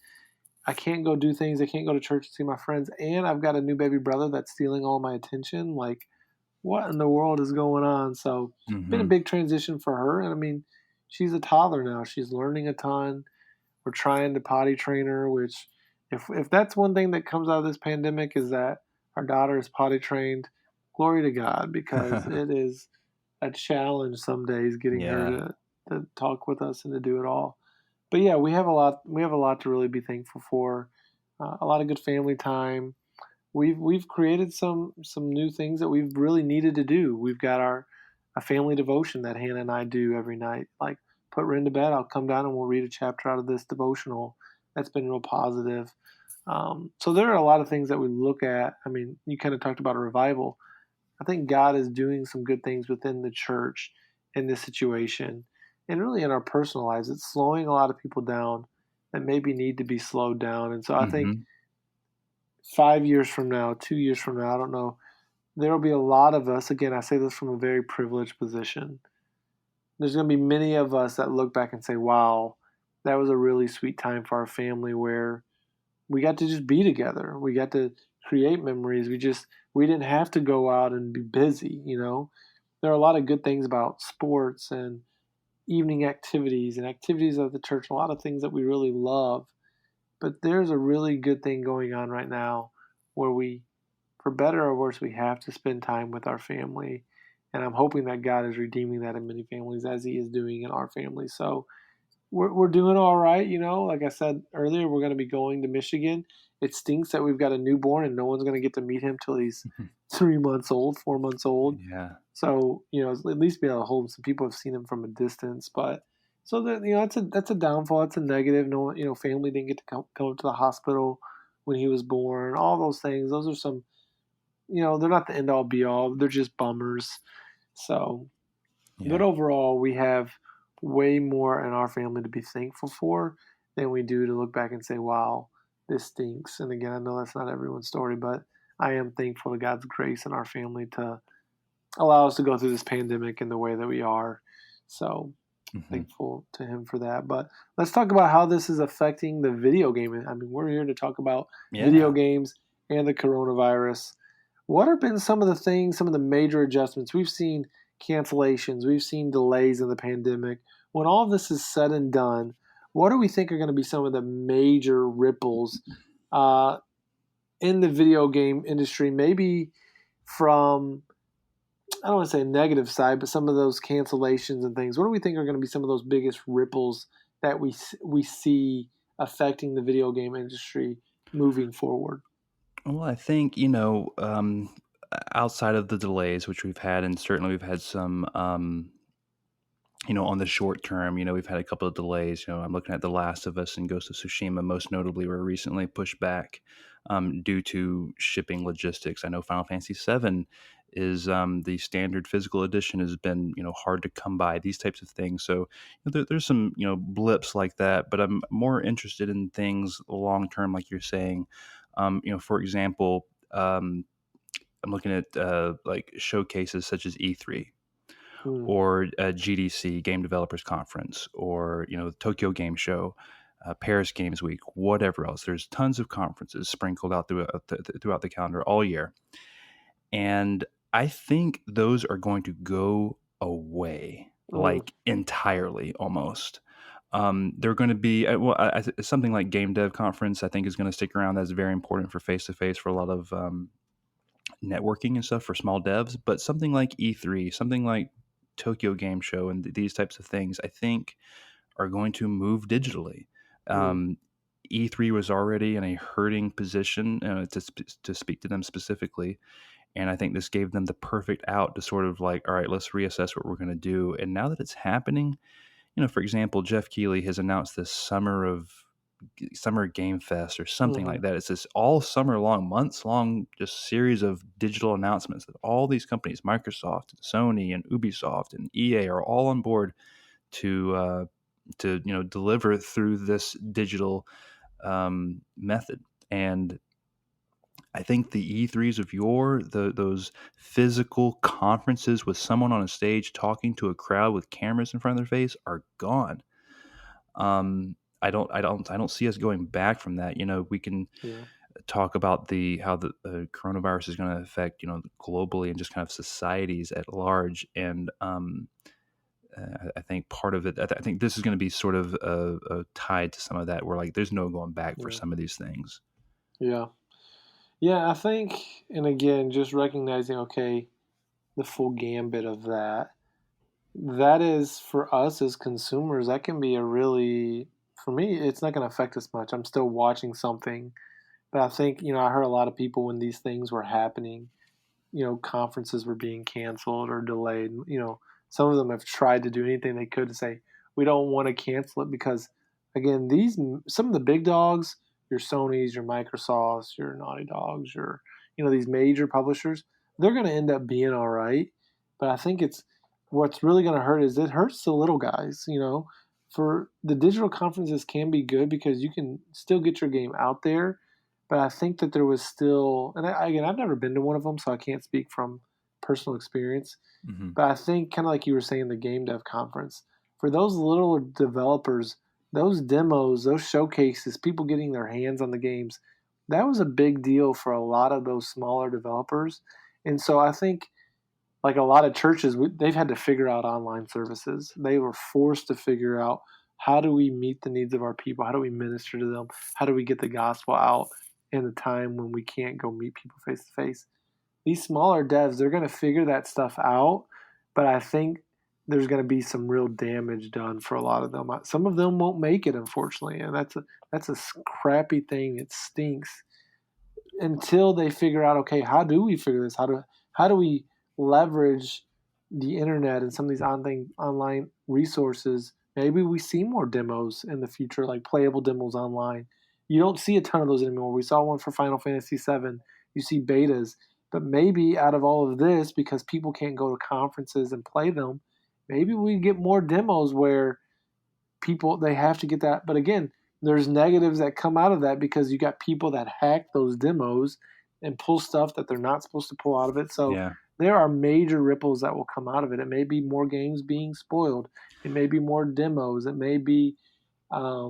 I can't go do things. I can't go to church and see my friends. And I've got a new baby brother that's stealing all my attention. Like, what in the world is going on? So it's been a big transition for her. And I mean, she's a toddler now. She's learning a ton. We're trying to potty train her, which if that's one thing that comes out of this pandemic is that our daughter is potty trained, glory to God, because it is a challenge some days getting her to talk with us and to do it all. But we have a lot to really be thankful for. A lot of good family time. We've created some new things that we've really needed to do. We've got a family devotion that Hannah and I do every night. Like, put Ren to bed, I'll come down and we'll read a chapter out of this devotional. That's been real positive. So there are a lot of things that we look at. I mean, you kind of talked about a revival. I think God is doing some good things within the church in this situation, and really in our personal lives. It's slowing a lot of people down that maybe need to be slowed down. And so I think Mm-hmm. 5 years from now, 2 years from now, I don't know, there will be a lot of us. Again, I say this from a very privileged position. There's going to be many of us that look back and say, wow, that was a really sweet time for our family where we got to just be together. We got to create memories. We didn't have to go out and be busy, you know. There are a lot of good things about sports and evening activities and activities of the church, a lot of things that we really love. But there's a really good thing going on right now where we, for better or worse, we have to spend time with our family. And I'm hoping that God is redeeming that in many families as He is doing in our family. So we're doing all right, you know. Like I said earlier, we're going to be going to Michigan. It stinks that we've got a newborn and no one's going to get to meet him till he's 3 months old, 4 months old. Yeah. So, you know, at least be able to hold him. Some people have seen him from a distance, but so that, you know, that's a downfall. That's a negative. No, you know, family didn't get to go to the hospital when he was born. All those things. Those are some, you know, they're not the end all be all. They're just bummers. So, but Yeah. overall, we have way more in our family to be thankful for than we do to look back and say, wow, this stinks. And again, I know that's not everyone's story, but I am thankful to God's grace in our family to allow us to go through this pandemic in the way that we are. So thankful to Him for that. But let's talk about how this is affecting the video game. I mean, we're here to talk about video games and the coronavirus. What have been some of the things, some of the major adjustments? We've seen cancellations, we've seen delays in the pandemic. When all this is said and done, what do we think are going to be some of the major ripples in the video game industry? Maybe from, I don't want to say negative side, but some of those cancellations and things. What do we think are going to be some of those biggest ripples that we see affecting the video game industry moving forward? Well, I think, outside of the delays, which we've had, and certainly we've had some, on the short term, we've had a couple of delays. I'm looking at The Last of Us and Ghost of Tsushima, most notably, were recently pushed back due to shipping logistics. I know Final Fantasy VII is the standard physical edition has been, hard to come by, these types of things. So there's some, blips like that, but I'm more interested in things long term, like you're saying. For example, I'm looking at like showcases such as E3 or GDC, Game Developers Conference, or the Tokyo Game Show, Paris Games Week, whatever else. There's tons of conferences sprinkled out throughout the calendar all year, and I think those are going to go away, like entirely, almost. They're going to be something like Game Dev Conference. I think is going to stick around. That's very important for face to face for a lot of networking and stuff for small devs. But something like E3, something like Tokyo Game Show, and these types of things, I think, are going to move digitally. E3 was already in a hurting position to speak to them specifically. And I think this gave them the perfect out to sort of like, all right, let's reassess what we're going to do. And now that it's happening, for example, Jeff Keighley has announced this Summer Game Fest or something like that. It's this all summer long, months long, just series of digital announcements that all these companies, Microsoft, and Sony, and Ubisoft, and EA, are all on board to deliver through this digital method. And I think the E3s of those physical conferences with someone on a stage talking to a crowd with cameras in front of their face are gone. I don't see us going back from that. We can talk about how the coronavirus is going to affect, globally and just kind of societies at large. And I think part of it, I think this is going to be sort of tied to some of that, where like there's no going back for some of these things. Yeah, I think, and again, just recognizing, okay, the full gambit of that is for us as consumers, that can be for me, it's not going to affect us much. I'm still watching something, but I think, I heard a lot of people when these things were happening, conferences were being canceled or delayed. Some of them have tried to do anything they could to say, we don't want to cancel it because, again, some of the big dogs, your Sonys, your Microsofts, your Naughty Dogs, these major publishers, they're going to end up being all right. But I think what's really going to hurt is it hurts the little guys. For the digital conferences can be good because you can still get your game out there. But I think that there was still, and again, I've never been to one of them, so I can't speak from personal experience. Mm-hmm. But I think, kind of like you were saying, the game dev conference, for those little developers, those demos, those showcases, people getting their hands on the games, that was a big deal for a lot of those smaller developers. And so I think, like a lot of churches, they've had to figure out online services. They were forced to figure out, how do we meet the needs of our people? How do we minister to them? How do we get the gospel out in a time when we can't go meet people face to face? These smaller devs, they're going to figure that stuff out, but I think there's going to be some real damage done for a lot of them. Some of them won't make it, unfortunately, and that's a crappy thing. It stinks until they figure out, okay, how do we figure this? How do we leverage the internet and some of these online resources? Maybe we see more demos in the future, like playable demos online. You don't see a ton of those anymore. We saw one for Final Fantasy VII. You see betas. But maybe out of all of this, because people can't go to conferences and play them, maybe we get more demos where they have to get that. But again, there's negatives that come out of that because you got people that hack those demos and pull stuff that they're not supposed to pull out of it. So there are major ripples that will come out of it. It may be more games being spoiled. It may be more demos. It may be a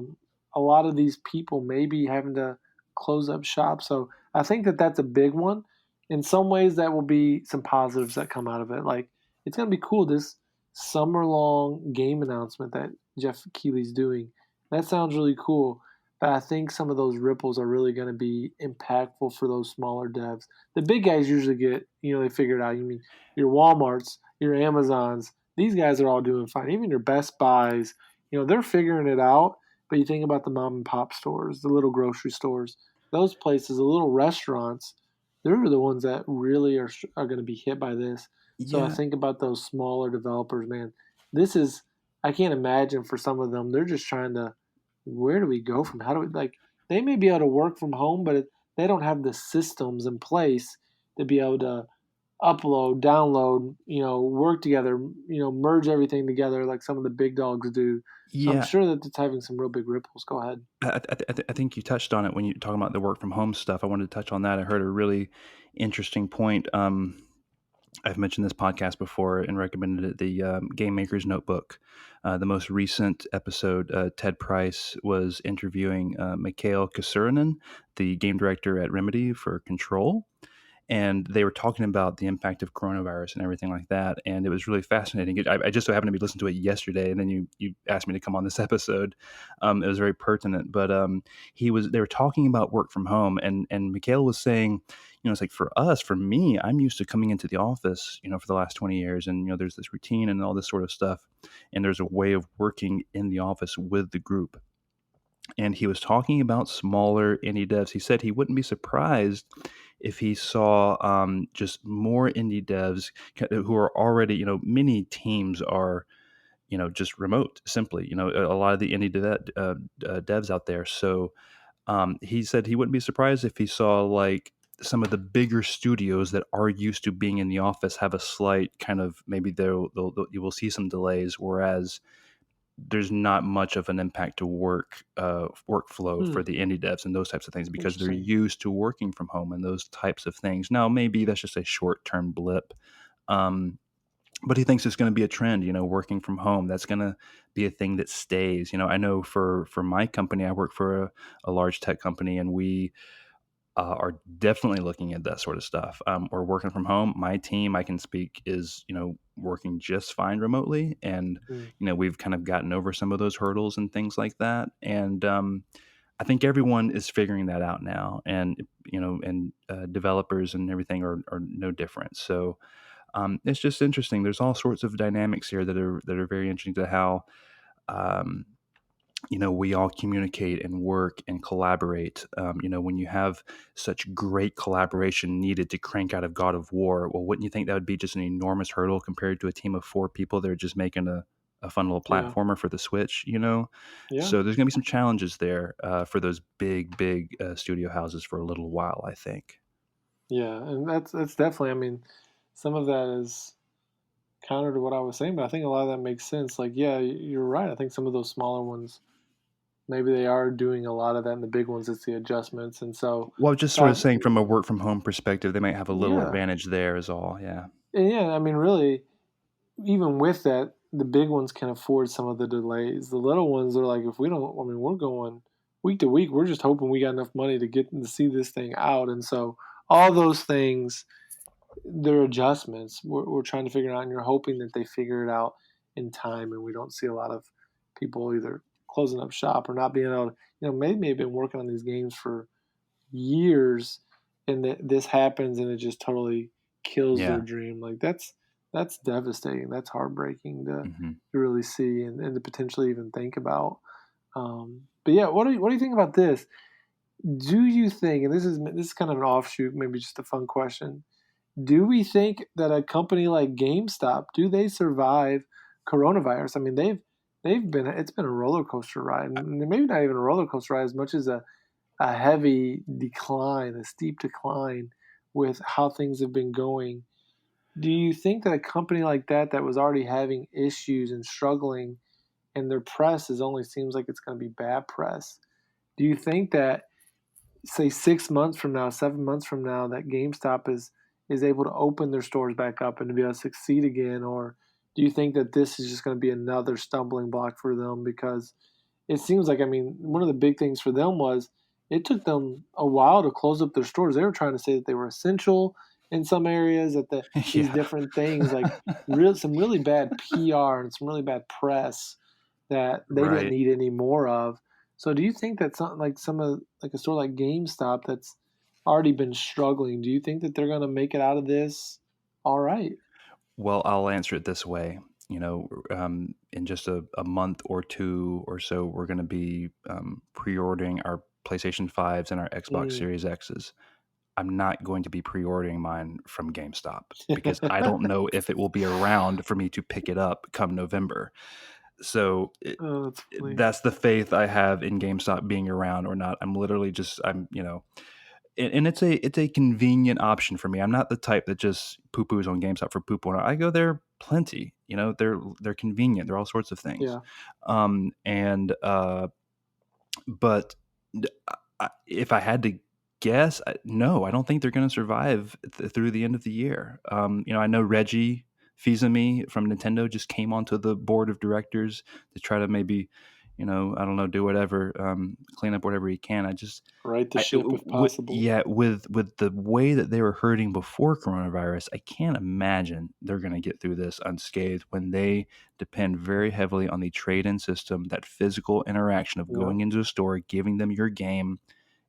lot of these people maybe having to close up shop. So I think that that's a big one. In some ways, that will be some positives that come out of it. Like, it's going to be cool, this summer-long game announcement that Jeff Keighley's doing. That sounds really cool, but I think some of those ripples are really going to be impactful for those smaller devs. The big guys usually get, they figure it out. You mean your Walmarts, your Amazons, these guys are all doing fine. Even your Best Buys, they're figuring it out. But you think about the mom and pop stores, the little grocery stores, those places, the little restaurants, they're the ones that really are going to be hit by this. So I think about those smaller developers, man. I can't imagine for some of them, they're just trying to, where do we go from? How do we, they may be able to work from home, but they don't have the systems in place to be able to upload, download, work together, merge everything together like some of the big dogs do. So I'm sure that it's having some real big ripples. Go ahead. I think you touched on it when you talking about the work from home stuff. I wanted to touch on that. I heard a really interesting point. I've mentioned this podcast before and recommended it, the Game Maker's Notebook. The most recent episode, Ted Price was interviewing Mikhail Kasurinen, the game director at Remedy for Control. And they were talking about the impact of coronavirus and everything like that. And it was really fascinating. I just so happened to be listening to it yesterday, and then you asked me to come on this episode. It was very pertinent. But they were talking about work from home, and Mikhail was saying, it's like for me, I'm used to coming into the office, for the last 20 years. And, there's this routine and all this sort of stuff. And there's a way of working in the office with the group. And he was talking about smaller indie devs. He said he wouldn't be surprised if he saw just more indie devs who are already, many teams are, just remote, simply, a lot of the indie devs out there. So he said he wouldn't be surprised if he saw like some of the bigger studios that are used to being in the office have a slight kind of, maybe you will see some delays, whereas there's not much of an impact to workflow for the indie devs and those types of things because they're used to working from home and those types of things. Now, maybe that's just a short-term blip. But he thinks it's going to be a trend, working from home. That's going to be a thing that stays. I know for my company, I work for a large tech company, and we are definitely looking at that sort of stuff. We're working from home. My team, I can speak, is, working just fine remotely. And, we've kind of gotten over some of those hurdles and things like that. And I think everyone is figuring that out now. And, developers and everything are no different. So it's just interesting. There's all sorts of dynamics here that are very interesting to how, we all communicate and work and collaborate. When you have such great collaboration needed to crank out a God of War, well, wouldn't you think that would be just an enormous hurdle compared to a team of 4 people that are just making a fun little platformer for the Switch, Yeah. So there's going to be some challenges there for those big studio houses for a little while, I think. Yeah, and that's definitely. I mean, some of that is counter to what I was saying, but I think a lot of that makes sense. Like, yeah, you're right. I think some of those smaller ones, maybe they are doing a lot of that, and the big ones, it's the adjustments. And so, Well, just sort of saying from a work from home perspective, they might have a little yeah, advantage there is all. Yeah. and yeah. I mean, really, even with that, the big ones can afford some of the delays. The little ones are like, if we don't, I mean, we're going week to week. We're just hoping we got enough money to get to see this thing out, and so all those things, they're adjustments. We're trying to figure it out, and you're hoping that they figure it out in time, and we don't see a lot of people either closing up shop or not being able to, maybe they've been working on these games for years, and this happens, and it just totally kills their Yeah. dream. Like that's devastating. That's heartbreaking to Hmm. really see and to potentially even think about. But yeah, what do you think about this? Do you think, and this is kind of an offshoot, maybe just a fun question, do we think that a company like GameStop, do they survive coronavirus? I mean, they've been, it's been a roller coaster ride, and maybe not even a roller coaster ride as much as a heavy decline, a steep decline with how things have been going. Do you think that a company like that was already having issues and struggling, and their press only seems like it's going to be bad press? Do you think that, say, 6 months from now, 7 months from now, that GameStop is able to open their stores back up and to be able to succeed again? Or do you think that this is just going to be another stumbling block for them? Because it seems like, I mean, one of the big things for them was it took them a while to close up their stores. They were trying to say that they were essential in some areas, that these Yeah. different things, like some really bad PR and some really bad press that they didn't Right. need any more of. So do you think that some of like a store like GameStop that's already been struggling, do you think that they're going to make it out of this all right? Well, I'll answer it this way. In just a month or two or so, we're going to be pre-ordering our PlayStation 5s and our Xbox Mm. Series X's. I'm not going to be pre-ordering mine from GameStop because I don't know if it will be around for me to pick it up come November. So Oh, that's funny. that's the faith I have in GameStop being around or not. And it's a convenient option for me. I'm not the type that just poo-poos on GameStop for poo-poo. I go there plenty. They're convenient. They're all sorts of things. Yeah. But if I had to guess, no, I don't think they're going to survive through the end of the year. I know Reggie Fils-Aimé from Nintendo just came onto the board of directors to try to maybe, I don't know, do whatever, clean up whatever he can. Right the ship if possible. With the way that they were hurting before coronavirus, I can't imagine they're going to get through this unscathed when they depend very heavily on the trade-in system, that physical interaction of Yep. going into a store, giving them your game,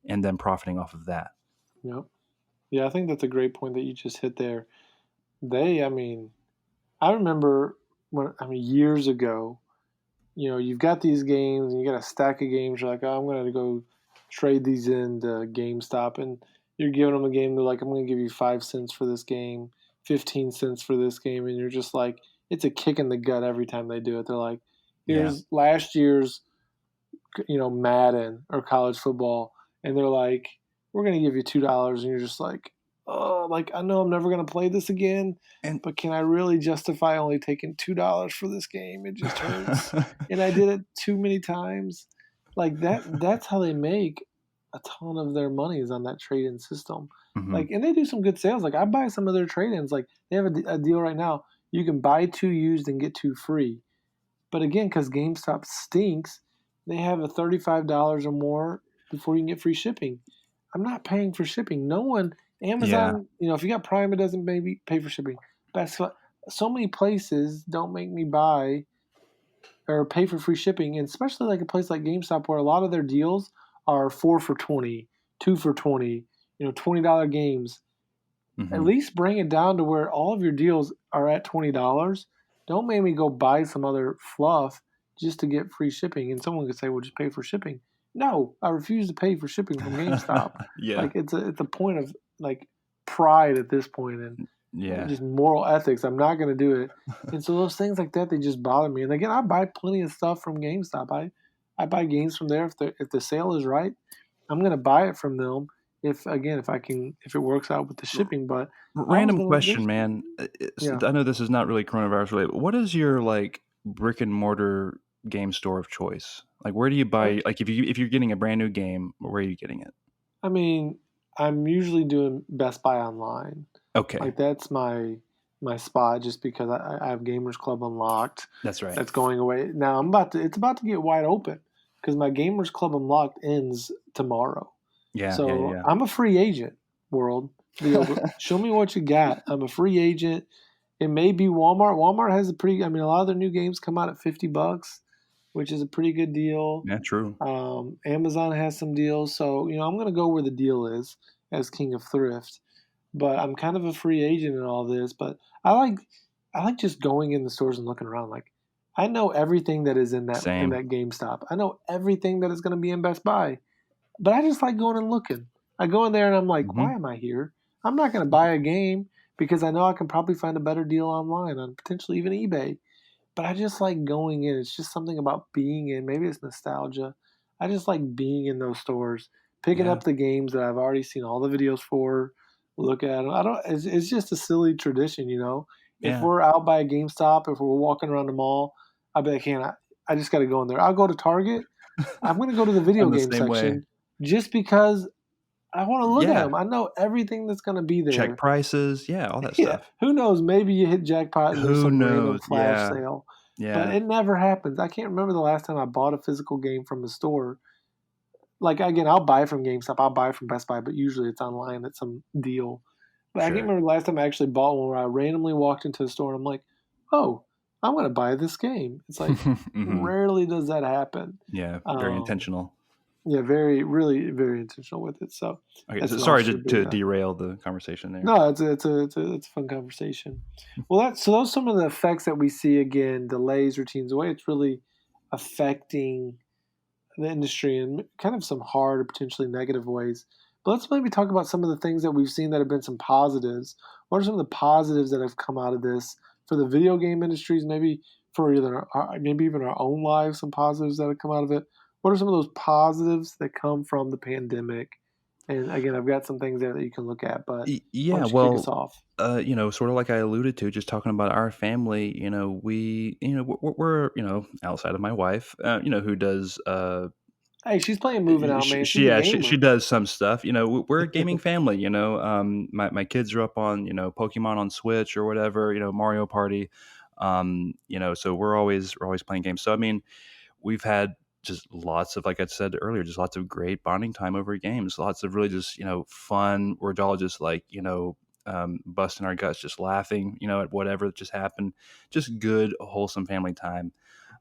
and then profiting off of that. Yep. Yeah, I think that's a great point that you just hit there. I mean, I remember years ago, you've got these games and you got a stack of games. You're like, oh, I'm going to go trade these into GameStop, and you're giving them a game. They're like, I'm going to give you 5 cents for this game, 15 cents for this game, and you're just like, it's a kick in the gut every time they do it. They're like, here's last year's, Madden or college football, and they're like, we're going to give you $2, and you're just like, oh, like, I know I'm never going to play this again, but can I really justify only taking $2 for this game? It just hurts. And I did it too many times. Like that's how they make a ton of their money, is on that trade-in system. Mm-hmm. Like, and they do some good sales. Like, I buy some of their trade-ins. Like, they have a deal right now. You can buy 2 used and get 2 free. But again, because GameStop stinks, they have a $35 or more before you can get free shipping. I'm not paying for shipping. No one, Amazon, if you got Prime, it doesn't maybe pay for shipping. But so many places don't make me buy or pay for free shipping, and especially like a place like GameStop, where a lot of their deals are 4 for $20, 2 for $20, $20 games. Mm-hmm. At least bring it down to where all of your deals are at $20. Don't make me go buy some other fluff just to get free shipping. And someone could say, well, just pay for shipping. No, I refuse to pay for shipping from GameStop. Like, it's a point of like pride at this point, and just moral ethics. I'm not going to do it. And so those things like that, they just bother me. And again, I buy plenty of stuff from GameStop. I buy games from there. If the sale is right, I'm going to buy it from them. if it works out with the shipping. But I was Random gonna, question, man. yeah. I know this is not really coronavirus related, but what is your like brick and mortar game store of choice? Like, where do you buy? Like, if you're getting a brand new game, where are you getting it? I mean, I'm usually doing Best Buy online. Okay, Like that's my spot, just because I have Gamers Club unlocked. that's right. That's going away now. It's about to get wide open because my Gamers Club unlocked ends tomorrow. Yeah, yeah, So yeah. I'm a free agent. World, show me what you got. I'm a free agent. It may be Walmart. Walmart has a lot of their new games come out at $50, which is a pretty good deal. Yeah, true. Amazon has some deals, so I'm going to go where the deal is as king of thrift. But I'm kind of a free agent in all this. But I like just going in the stores and looking around. Like I know everything that is in that Same. GameStop. I know everything that is going to be in Best Buy. But I just like going and looking. I go in there and I'm like, why am I here? I'm not going to buy a game because I know I can probably find a better deal online on potentially even eBay. But I just like going in. It's just something about being in. Maybe it's nostalgia. I just like being in those stores, picking Yeah. up the games that I've already seen all the videos for. Look at them. I don't. It's just a silly tradition, If Yeah. we're out by a GameStop, if we're walking around the mall, I'll be like, I just got to go in there. I'll go to Target. I'm going to go to the video I'm the game same way. section just because I want to look at Yeah. them. I know everything that's going to be there. Check prices. Yeah, all that Yeah. stuff. Who knows? Maybe you hit jackpot and there's Who some random knows? flash Yeah. sale. Yeah. But it never happens. I can't remember the last time I bought a physical game from a store. Like, again, I'll buy from GameStop. I'll buy from Best Buy, but usually it's online at some deal. But I can't remember the last time I actually bought one where I randomly walked into a store and I'm like, oh, I'm going to buy this game. It's like, rarely does that happen. Yeah, very intentional. Yeah, really, very intentional with it. So, okay, so sorry to derail the conversation there. No, it's a fun conversation. Well, those are some of the effects that we see. Again, delays, routines, the way it's really affecting the industry in kind of some hard or potentially negative ways. But let's maybe talk about some of the things that we've seen that have been some positives. What are some of the positives that have come out of this for the video game industries? Maybe for maybe even our own lives, some positives that have come out of it. What are some of those positives that come from the pandemic? And again, I've got some things there that you can look at. But yeah, kick us off? Sort of like I alluded to, just talking about our family. We're outside of my wife. Who does. Hey, she's playing Moving Out, man. She does some stuff. We're a gaming family. My kids are up on Pokemon on Switch or whatever. Mario Party. So we're always playing games. So I mean, we've had just lots of, like I said earlier, just lots of great bonding time over games. Lots of really just fun. We're all just like busting our guts, just laughing at whatever just happened. Just good, wholesome family time.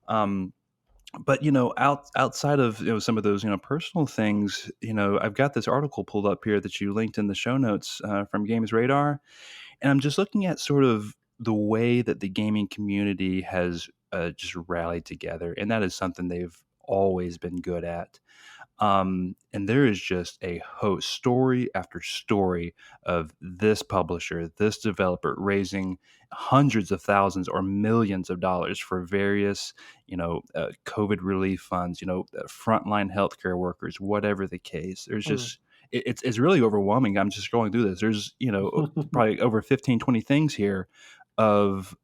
But outside of some of those personal things, I've got this article pulled up here that you linked in the show notes from Games Radar, and I'm just looking at sort of the way that the gaming community has just rallied together, and that is something they've always been good at. And there is just a host, story after story, of this publisher, this developer raising hundreds of thousands or millions of dollars for various, COVID relief funds, frontline healthcare workers, whatever the case. There's just, it's really overwhelming. I'm just scrolling through this. There's, probably over 15, 20 things here of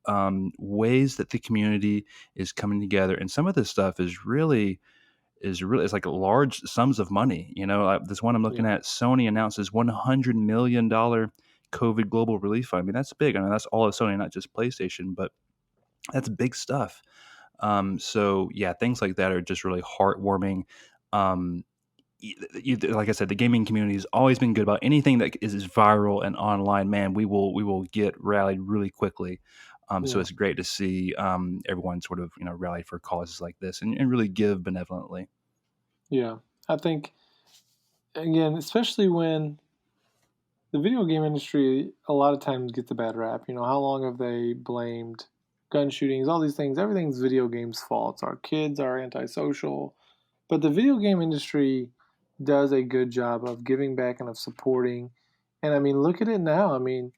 ways that the community is coming together. And some of this stuff is really it's like large sums of money. This one I'm looking at, Sony announces $100 million COVID global relief fund. I mean, that's big. I mean, that's all of Sony, not just PlayStation, but that's big stuff. So yeah, things like that are just really heartwarming. Like I said, the gaming community has always been good about anything that is viral and online. Man, we will get rallied really quickly. So it's great to see everyone sort of rally for causes like this and really give benevolently. Yeah, I think again, especially when the video game industry a lot of times gets a bad rap. How long have they blamed gun shootings, all these things? Everything's video games' faults. Our kids are antisocial, but the video game industry does a good job of giving back and of supporting. And I mean, look at it now. I mean,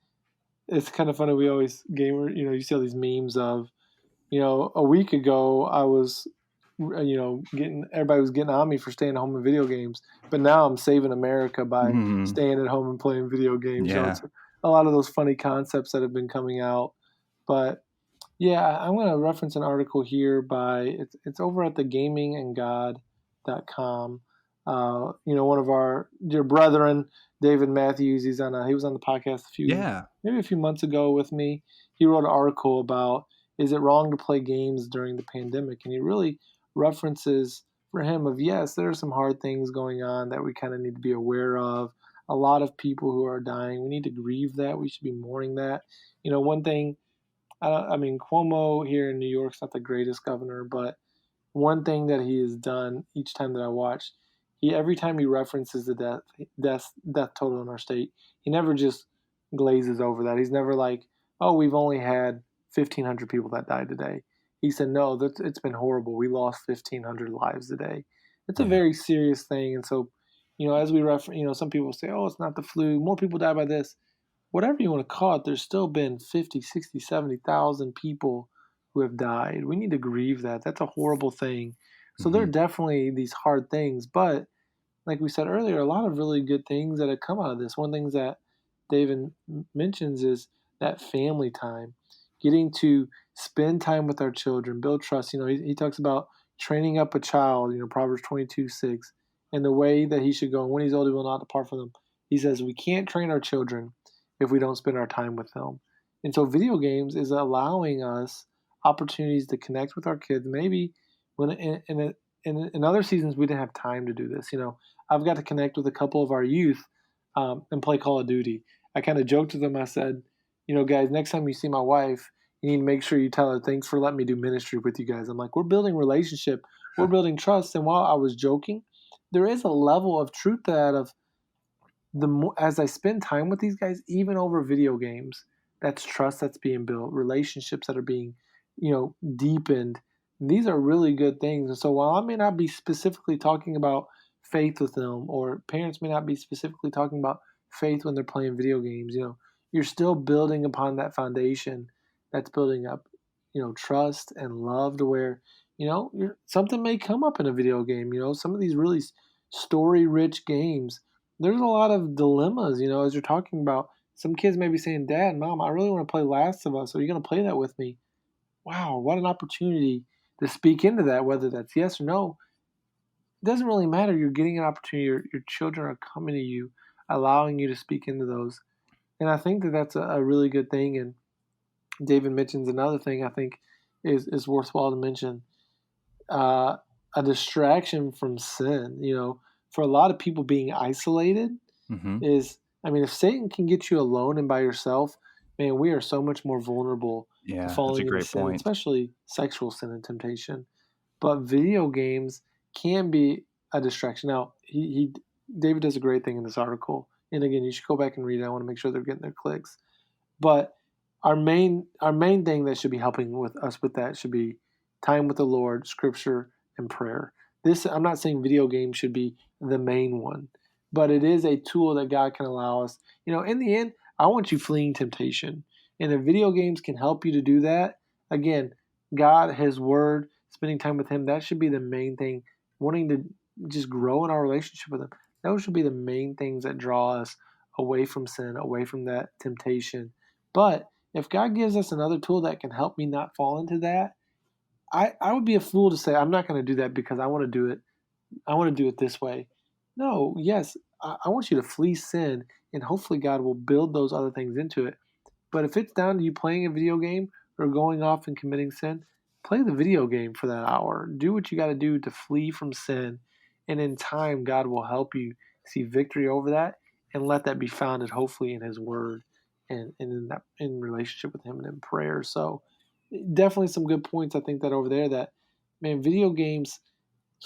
it's kind of funny. We always you see all these memes of, a week ago I was everybody was getting on me for staying at home in video games, but now I'm saving America by staying at home and playing video games. Yeah. It's a lot of those funny concepts that have been coming out. But yeah, I'm going to reference an article here by it's over at thegamingandgod.com. One of our dear brethren, David Matthews, he was on the podcast maybe a few months ago with me. He wrote an article about, is it wrong to play games during the pandemic? And he really references for him of, yes, there are some hard things going on that we kind of need to be aware of. A lot of people who are dying, we need to grieve that. We should be mourning that. One thing, Cuomo here in New York's not the greatest governor, but one thing that he has done each time that I watched, every time he references the death total in our state, he never just glazes over that. He's never like, oh, we've only had 1,500 people that died today. He said, no, it's been horrible. We lost 1,500 lives today. It's a very serious thing. And so, as we reference, some people say, oh, it's not the flu. More people die by this. Whatever you want to call it, there's still been 50, 60, 70,000 people who have died. We need to grieve that. That's a horrible thing. So there are definitely these hard things. But like we said earlier, a lot of really good things that have come out of this. One of the things that David mentions is that family time, getting to spend time with our children, build trust. He talks about training up a child, Proverbs 22:6, and the way that he should go. And when he's old, he will not depart from them. He says we can't train our children if we don't spend our time with them. And so video games is allowing us opportunities to connect with our kids. Maybe when in other seasons we didn't have time to do this. I've got to connect with a couple of our youth and play Call of Duty. I kind of joked with them. I said, guys, next time you see my wife, you need to make sure you tell her, thanks for letting me do ministry with you guys. I'm like, we're building relationship. We're building trust. And while I was joking, there is a level of truth to that of as I spend time with these guys, even over video games, that's trust that's being built, relationships that are being, deepened. And these are really good things. And so while I may not be specifically talking about faith with them, or parents may not be specifically talking about faith when they're playing video games, you're still building upon that foundation that's building up, trust and love to where, something may come up in a video game. Some of these really story-rich games, there's a lot of dilemmas, as you're talking about. Some kids may be saying, Dad, Mom, I really want to play Last of Us. Are you going to play that with me? Wow, what an opportunity to speak into that, whether that's yes or no. It doesn't really matter. You're getting an opportunity. Your children are coming to you, allowing you to speak into those. And I think that that's a really good thing. And David mentions another thing I think is worthwhile to mention. A distraction from sin, for a lot of people being isolated is, if Satan can get you alone and by yourself, man, we are so much more vulnerable to falling into sin, especially sexual sin and temptation. But video games can be a distraction. Now, David does a great thing in this article. And again, you should go back and read it. I want to make sure they're getting their clicks. But our main thing that should be helping with us with that should be time with the Lord, scripture, and prayer. I'm not saying video games should be the main one, but it is a tool that God can allow us. In the end, I want you fleeing temptation. And if video games can help you to do that, again, God, His Word, spending time with Him, that should be the main thing. Wanting to just grow in our relationship with Him, those should be the main things that draw us away from sin, away from that temptation. But if God gives us another tool that can help me not fall into that, I would be a fool to say I'm not going to do that because I want to do it. I want to do it this way. No, yes, I want you to flee sin, and hopefully God will build those other things into it. But if it's down to you playing a video game or going off and committing sin, play the video game for that hour. Do what you got to do to flee from sin, and in time, God will help you see victory over that, and let that be founded hopefully in His Word and in relationship with Him and in prayer. So definitely some good points, I think, that over there that, man, video games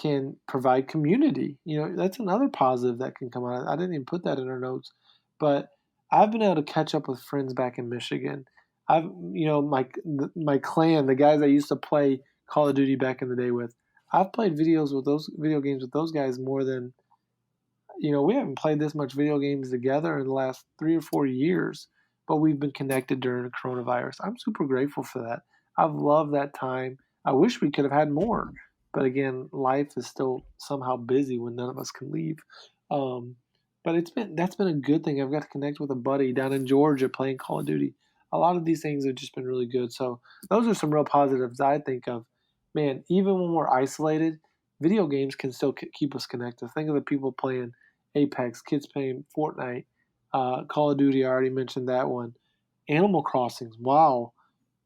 can provide community. That's another positive that can come out. I didn't even put that in our notes, but I've been able to catch up with friends back in Michigan. My clan, the guys I used to play Call of Duty back in the day with, I've played video games with those guys more than, we haven't played this much video games together in the last 3 or 4 years, but we've been connected during the coronavirus. I'm super grateful for that. I've loved that time. I wish we could have had more, But again, life is still somehow busy when none of us can leave. Um, but that's been a good thing. I've got to connect with a buddy down in Georgia playing Call of Duty. A lot of these things have just been really good. So those are some real positives I think of. Man, even when we're isolated, video games can still keep us connected. Think of the people playing Apex, kids playing Fortnite, Call of Duty. I already mentioned that one. Animal Crossings. Wow,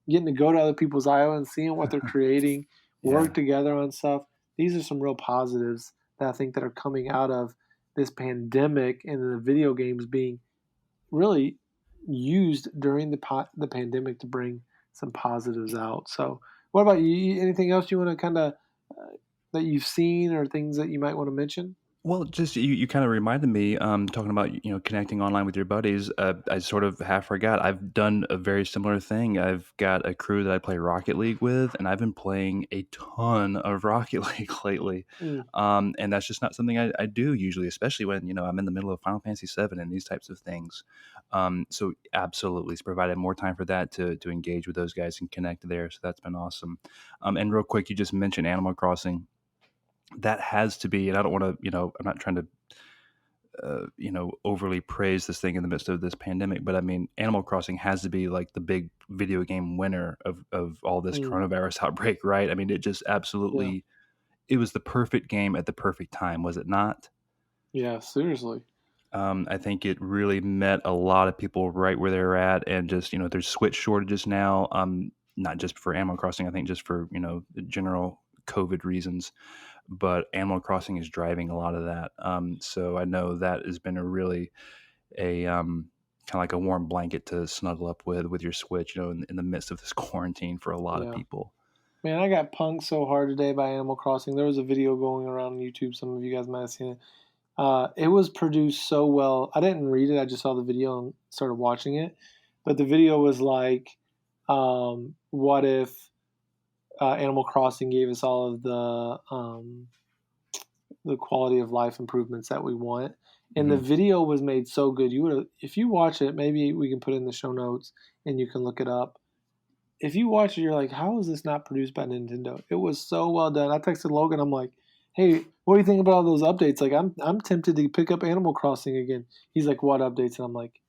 getting to go to other people's islands, seeing what they're creating, Yeah. work together on stuff. These are some real positives that I think that are coming out of this pandemic and the video games being really used during the pandemic to bring some positives out. So, what about you? Anything else you want to kind of that you've seen or things that you might want to mention? Well, just you kind of reminded me, talking about connecting online with your buddies. I sort of half forgot. I've done a very similar thing. I've got a crew that I play Rocket League with, and I've been playing a ton of Rocket League lately. Mm, And that's just not something I do usually, especially when I'm in the middle of Final Fantasy VII and these types of things. So absolutely, it's provided more time for that to engage with those guys and connect there. So that's been awesome. And real quick, you just mentioned Animal Crossing. That has to be, and I don't want to, I'm not trying to, overly praise this thing in the midst of this pandemic, but I mean, Animal Crossing has to be like the big video game winner of all this mm, coronavirus outbreak, right? I mean, it just yeah, absolutely, it was the perfect game at the perfect time, was it not? yeah, seriously, I think it really met a lot of people right where they're at, and just there's Switch shortages now. Not just for Animal Crossing, I think just for the general COVID reasons, but Animal Crossing is driving a lot of that. So I know that has been a really a kind of like a warm blanket to snuggle up with your Switch, in the midst of this quarantine for a lot of yeah. people. Man, I got punked so hard today by Animal Crossing. There was a video going around on YouTube. Some of you guys might have seen it. It was produced so well. I didn't read it. I just saw the video and started watching it. But the video was like, what if Animal Crossing gave us all of the quality of life improvements that we want? And the Hmm. video was made so good. You would, if you watch it, maybe we can put it in the show notes and you can look it up. If you watch it, you're like, how is this not produced by Nintendo? It was so well done. I texted Logan. I'm like, hey, what do you think about all those updates? Like, I'm tempted to pick up Animal Crossing again. He's like, what updates? And I'm like,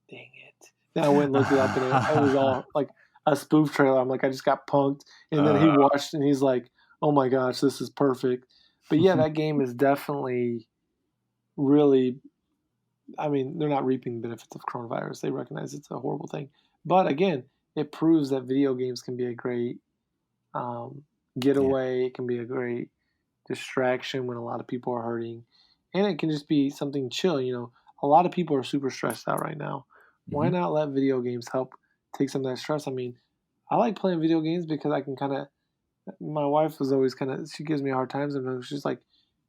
dang it. Then I went and looked it up, and it was all like a spoof trailer. I'm like, I just got punked. And then he watched, and he's like, oh my gosh, this is perfect. But yeah, that game is definitely really. I mean, they're not reaping the benefits of coronavirus. They recognize it's a horrible thing. But again, it proves that video games can be a great um, Yeah. getaway. It can be a great distraction when a lot of people are hurting. And it can just be something chill. A lot of people are super stressed out right now. Why Hmm. not let video games help take some of that stress? I mean, I like playing video games because I can kind of. My wife was always kind of. She gives me a hard time sometimes. She's like,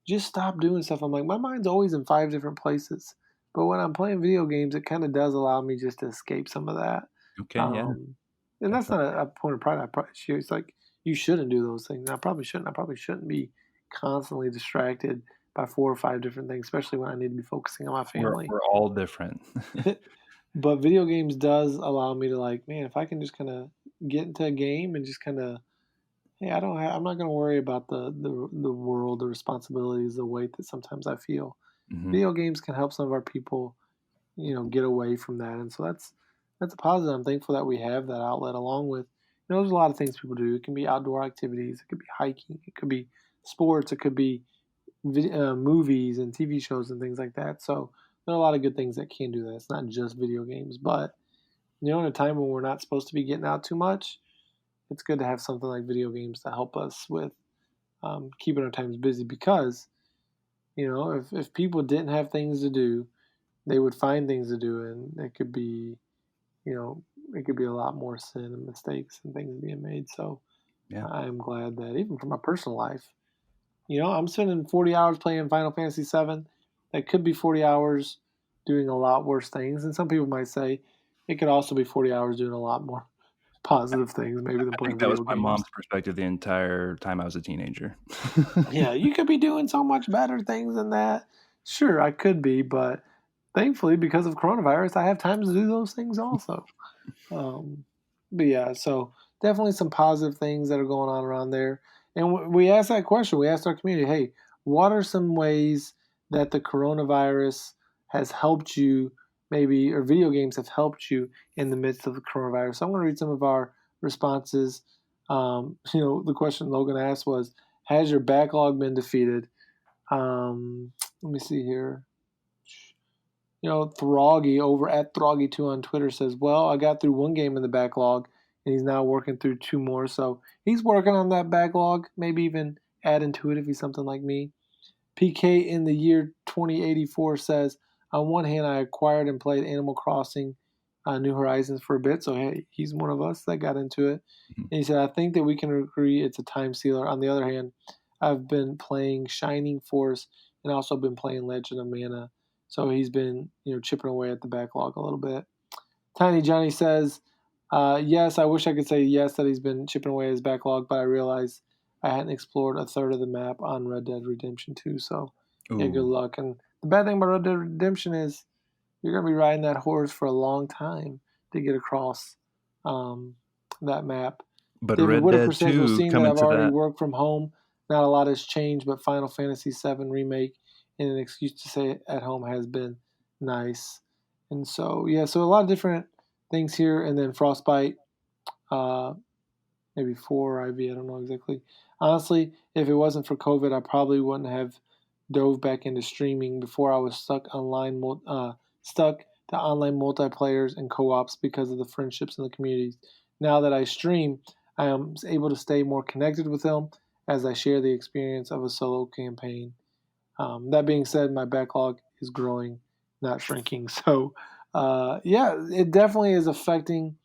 just stop doing stuff. I'm like, my mind's always in 5 different places. But when I'm playing video games, it kind of does allow me just to escape some of that. Okay. Yeah. Um, and that's not Definitely. a point of pride. She's like, you shouldn't do those things. And I probably shouldn't. I probably shouldn't be constantly distracted by 4 or 5 different things, especially when I need to be focusing on my family. We're all different. But video games does allow me to like, man, if I can just kind of get into a game and just kind of, hey, I'm not going to worry about the world, the responsibilities, the weight that sometimes I feel. Hmm. Video games can help some of our people, get away from that, and so that's a positive. I'm thankful that we have that outlet along with, there's a lot of things people do. It can be outdoor activities, it could be hiking, it could be sports, it could be movies and TV shows and things like that. So there are a lot of good things that can do that. It's not just video games, but in a time when we're not supposed to be getting out too much, it's good to have something like video games to help us with keeping our times busy because if people didn't have things to do, they would find things to do, and it could be a lot more sin and mistakes and things being made. So Yeah. I'm glad that even for my personal life, I'm spending 40 hours playing Final Fantasy VII. That could be 40 hours doing a lot worse things, and some people might say it could also be 40 hours doing a lot more positive things, maybe than I think playing that was video my games. mom's perspective the entire time I was a teenager. Yeah, you could be doing so much better things than that. Sure, I could be, but thankfully, because of coronavirus, I have time to do those things also. Um, but yeah, so definitely some positive things that are going on around there. And we asked that question. We asked our community, hey, what are some ways that the coronavirus has helped you, maybe, or video games have helped you in the midst of the coronavirus? So I'm going to read some of our responses. The question Logan asked was, has your backlog been defeated? Let me see here. Throggy over at Throggy2 on Twitter says, well, I got through one game in the backlog, and he's now working through 2 more. So he's working on that backlog, maybe even adding to it if he's something like me. PK in the year 2084 says, on one hand, I acquired and played Animal Crossing New Horizons for a bit. So, hey, he's one of us that got into it. Mm-hmm. And he said, I think that we can agree it's a time stealer. On the other hand, I've been playing Shining Force and also been playing Legend of Mana. So he's been, chipping away at the backlog a little bit. Tiny Johnny says, yes, I wish I could say yes that he's been chipping away at his backlog, but I realized I hadn't explored a third of the map on Red Dead Redemption 2. So, yeah, good luck. And the bad thing about Red Dead Redemption is you're going to be riding that horse for a long time to get across that map. But David Red Dead 2 coming I've already worked from home. Not a lot has changed, but Final Fantasy VII Remake and an excuse to say it at home has been nice. And so, so a lot of different things here. And then Frostbite, maybe 4 IV, I don't know exactly. Honestly, if it wasn't for COVID, I probably wouldn't have dove back into streaming. Before I was stuck to online multiplayers and co-ops because of the friendships and the communities. Now that I stream, I am able to stay more connected with them as I share the experience of a solo campaign. That being said, my backlog is growing, not shrinking. So, it definitely is affecting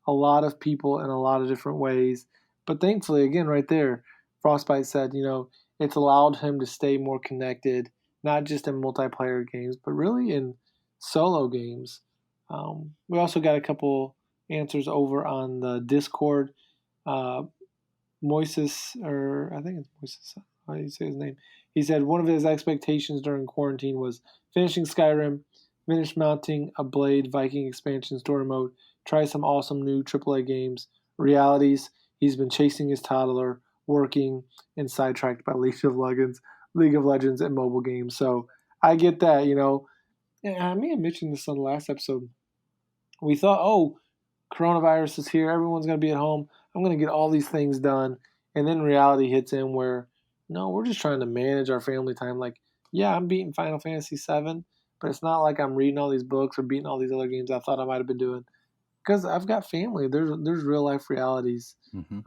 a lot of people in a lot of different ways. But thankfully, again, right there, Frostbite said, it's allowed him to stay more connected, not just in multiplayer games, but really in solo games. We also got a couple answers over on the Discord. Moises, or I think it's Moises, how do you say his name? He said one of his expectations during quarantine was finishing Skyrim, finish mounting a Blade Viking expansion story mode, try some awesome new AAA games. Realities, he's been chasing his toddler, working, and sidetracked by League of Legends and mobile games. So I get that, And I may have mentioned this on the last episode. We thought, coronavirus is here. Everyone's going to be at home. I'm going to get all these things done. And then reality hits in where, no, we're just trying to manage our family time. Like, yeah, I'm beating Final Fantasy VII, but it's not like I'm reading all these books or beating all these other games I thought I might have been doing. Because I've got family. There's real life realities. Mm-hmm.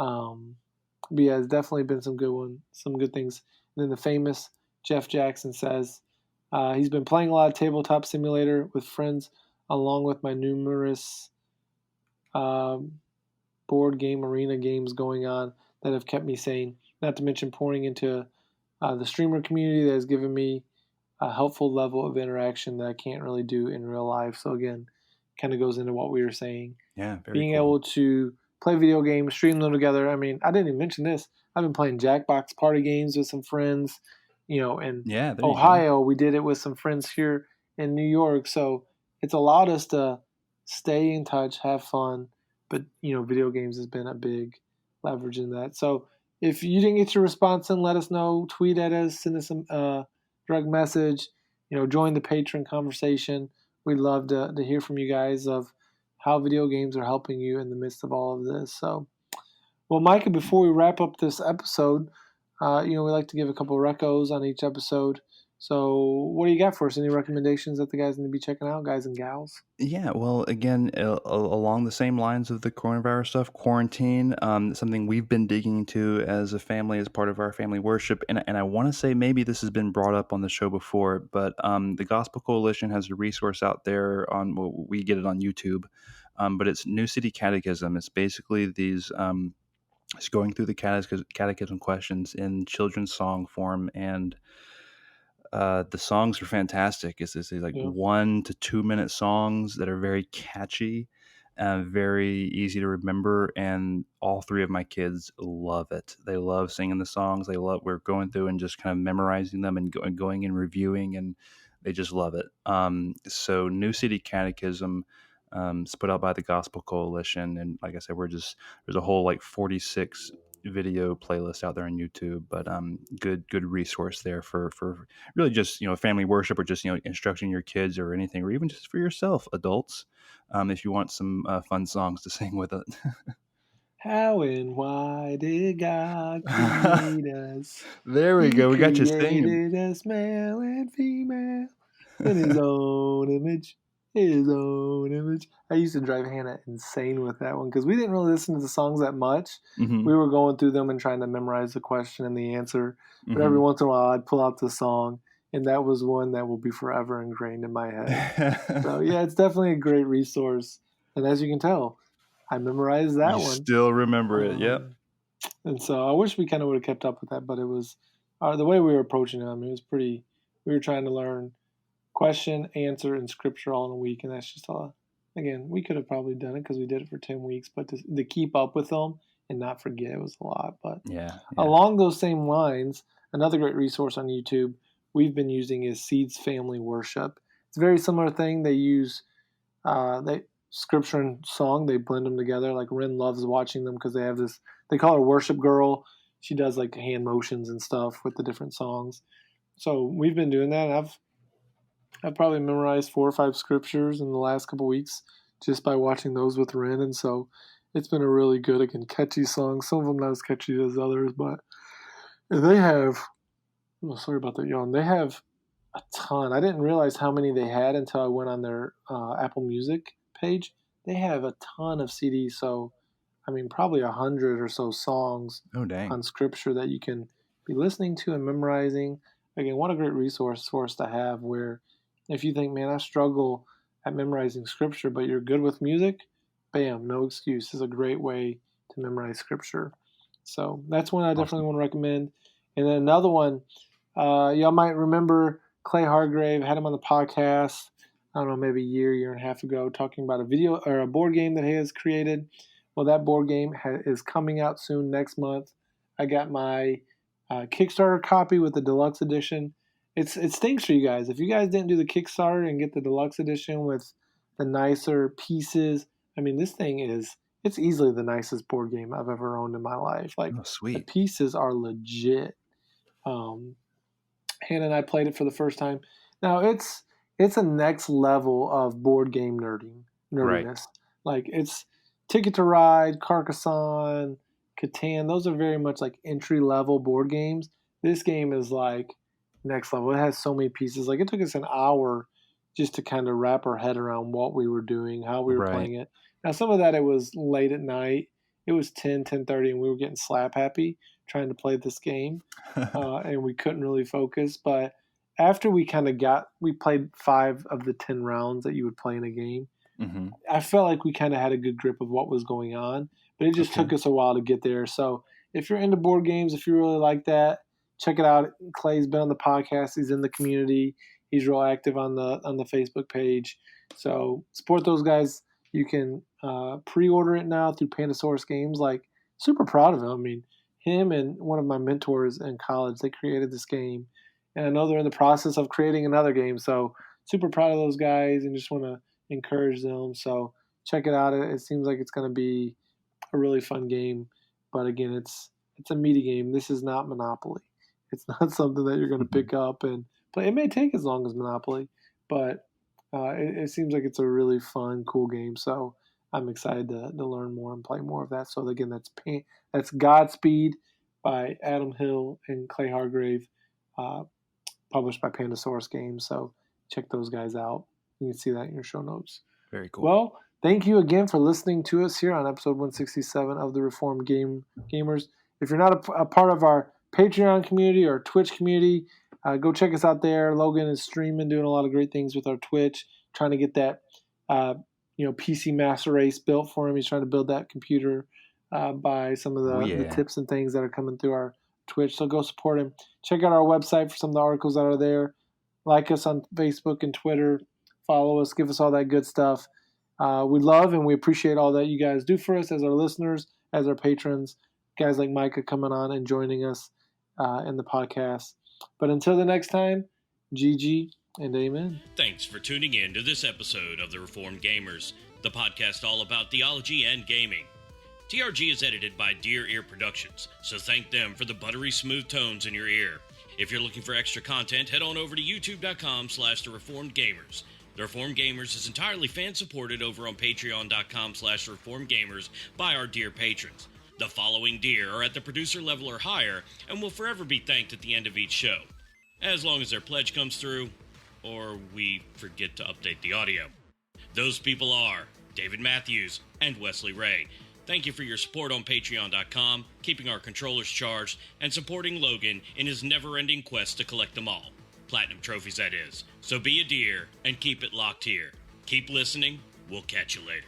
But yeah, it's definitely been some good things. And then the famous Jeff Jackson says, he's been playing a lot of Tabletop Simulator with friends, along with my numerous board game arena games going on that have kept me sane. Not to mention pouring into the streamer community that has given me a helpful level of interaction that I can't really do in real life. So again, kind of goes into what we were saying. Yeah, very being cool. able to play video games, stream them together. I mean, I didn't even mention this. I've been playing Jackbox party games with some friends. In Ohio, we did it with some friends here in New York. So it's allowed us to stay in touch, have fun. But, video games has been a big leverage in that. So if you didn't get your response in, let us know. Tweet at us, send us a direct message. Join the Patreon conversation. We'd love to hear from you guys of how video games are helping you in the midst of all of this. So, well, Micah, before we wrap up this episode, we like to give a couple of recos on each episode. So what do you got for us? Any recommendations that the guys need to be checking out, guys and gals? Yeah, well, again, along the same lines of the coronavirus stuff, quarantine, something we've been digging into as a family, as part of our family worship. And I want to say maybe this has been brought up on the show before, but the Gospel Coalition has a resource out there we get it on YouTube, but it's New City Catechism. It's basically these, it's going through the catechism questions in children's song form, and the songs are fantastic. It's like 1 to 2 minute songs that are very catchy, very easy to remember, and all 3 of my kids love it. They love singing the songs. We're going through and just kind of memorizing them and going and reviewing, and they just love it. So New City Catechism, it's put out by the Gospel Coalition, and like I said, there's a whole 46 video playlists out there on YouTube, but good resource there for really just family worship, or just instructing your kids or anything, or even just for yourself, adults, if you want some fun songs to sing with it. How and why did God create us? There we go. We got you singing. He created us male and female in his own image. His own image. I used to drive Hannah insane with that one because we didn't really listen to the songs that much. Mm-hmm. We were going through them and trying to memorize the question and the answer. But Mm-hmm. every once in a while, I'd pull out the song, and that was one that will be forever ingrained in my head. So, yeah, it's definitely a great resource. And as you can tell, I memorized that one. Still remember it, yep. And so I wish we kind of would have kept up with that, but it was the way we were approaching it. I mean, it was pretty. We were trying to learn question, answer, and scripture all in a week, and that's just all. Again, we could have probably done it because we did it for 10 weeks, but to keep up with them and not forget, it was a lot. But yeah. Along those same lines, another great resource on YouTube we've been using is Seed's Family Worship. It's a very similar thing. They use scripture and song, they blend them together. Like Ren loves watching them because they have this, they call her worship girl. She does like hand motions and stuff with the different songs. So we've been doing that. I've probably memorized 4 or 5 scriptures in the last couple weeks just by watching those with Ren. And so it's been a really good, again, catchy song. Some of them not as catchy as others, but they have, oh, sorry about that, yawn. They have a ton. I didn't realize how many they had until I went on their Apple Music page. They have a ton of CDs. So, I mean, probably 100 or so songs on scripture that you can be listening to and memorizing. Again, what a great resource for us to have, where if you think, man, I struggle at memorizing scripture, but you're good with music, bam, no excuse. This is a great way to memorize scripture. So that's one I definitely want to recommend. And then another one, y'all might remember Clay Hargrave, had him on the podcast, I don't know, maybe a year and a half ago, talking about a video or a board game that he has created. Well, that board game is coming out soon next month. I got my Kickstarter copy with the deluxe edition. It stinks for you guys. If you guys didn't do the Kickstarter and get the deluxe edition with the nicer pieces, I mean, this thing it's easily the nicest board game I've ever owned in my life. Like, sweet. The pieces are legit. Hannah and I played it for the first time. Now, it's a next level of board game nerdiness. Right. Like, it's Ticket to Ride, Carcassonne, Catan. Those are very much like entry-level board games. This game is like next level. It has so many pieces. Like, it took us an hour just to kind of wrap our head around what we were doing, how we were playing it. Now, some of that, it was late at night. It was 10:30, and we were getting slap happy trying to play this game, and we couldn't really focus. But after we played 5 of the 10 rounds that you would play in a game, mm-hmm. I felt like we kind of had a good grip of what was going on, but it just took us a while to get there. So if you're into board games, if you really like that, check it out. Clay's been on the podcast. He's in the community. He's real active on the Facebook page. So support those guys. You can pre-order it now through Pandasaurus Games. Like, super proud of him. I mean, him and one of my mentors in college, they created this game. And I know they're in the process of creating another game. So super proud of those guys and just want to encourage them. So check it out. It seems like it's going to be a really fun game. But again, it's a meaty game. This is not Monopoly. It's not something that you're going to pick up and play. It may take as long as Monopoly, but it seems like it's a really fun, cool game. So I'm excited to learn more and play more of that. So again, that's Godspeed by Adam Hill and Clay Hargrave, published by Pandasaurus Games. So check those guys out. You can see that in your show notes. Very cool. Well, thank you again for listening to us here on episode 167 of the Reformed Gamers. If you're not a part of our Patreon community or Twitch community, go check us out there. Logan is streaming, doing a lot of great things with our Twitch, trying to get that PC Master Race built for him. He's trying to build that computer by some of the tips and things that are coming through our Twitch. So go support him. Check out our website for some of the articles that are there. Like us on Facebook and Twitter. Follow us. Give us all that good stuff. We love and we appreciate all that you guys do for us as our listeners, as our patrons. Guys like Micah coming on and joining us in the podcast. But until the next time, GG and amen. Thanks for tuning in to this episode of The Reformed Gamers, the podcast all about theology and gaming. TRG is edited by Dear Ear Productions, so thank them for the buttery smooth tones in your ear. If you're looking for extra content, head on over to youtube.com/thereformedgamers. The Reformed Gamers is entirely fan-supported over on patreon.com/reformedgamers by our dear patrons. The following deer are at the producer level or higher and will forever be thanked at the end of each show, as long as their pledge comes through, or we forget to update the audio. Those people are David Matthews and Wesley Ray. Thank you for your support on patreon.com, keeping our controllers charged, and supporting Logan in his never-ending quest to collect them all. Platinum trophies, that is. So be a deer and keep it locked here. Keep listening. We'll catch you later.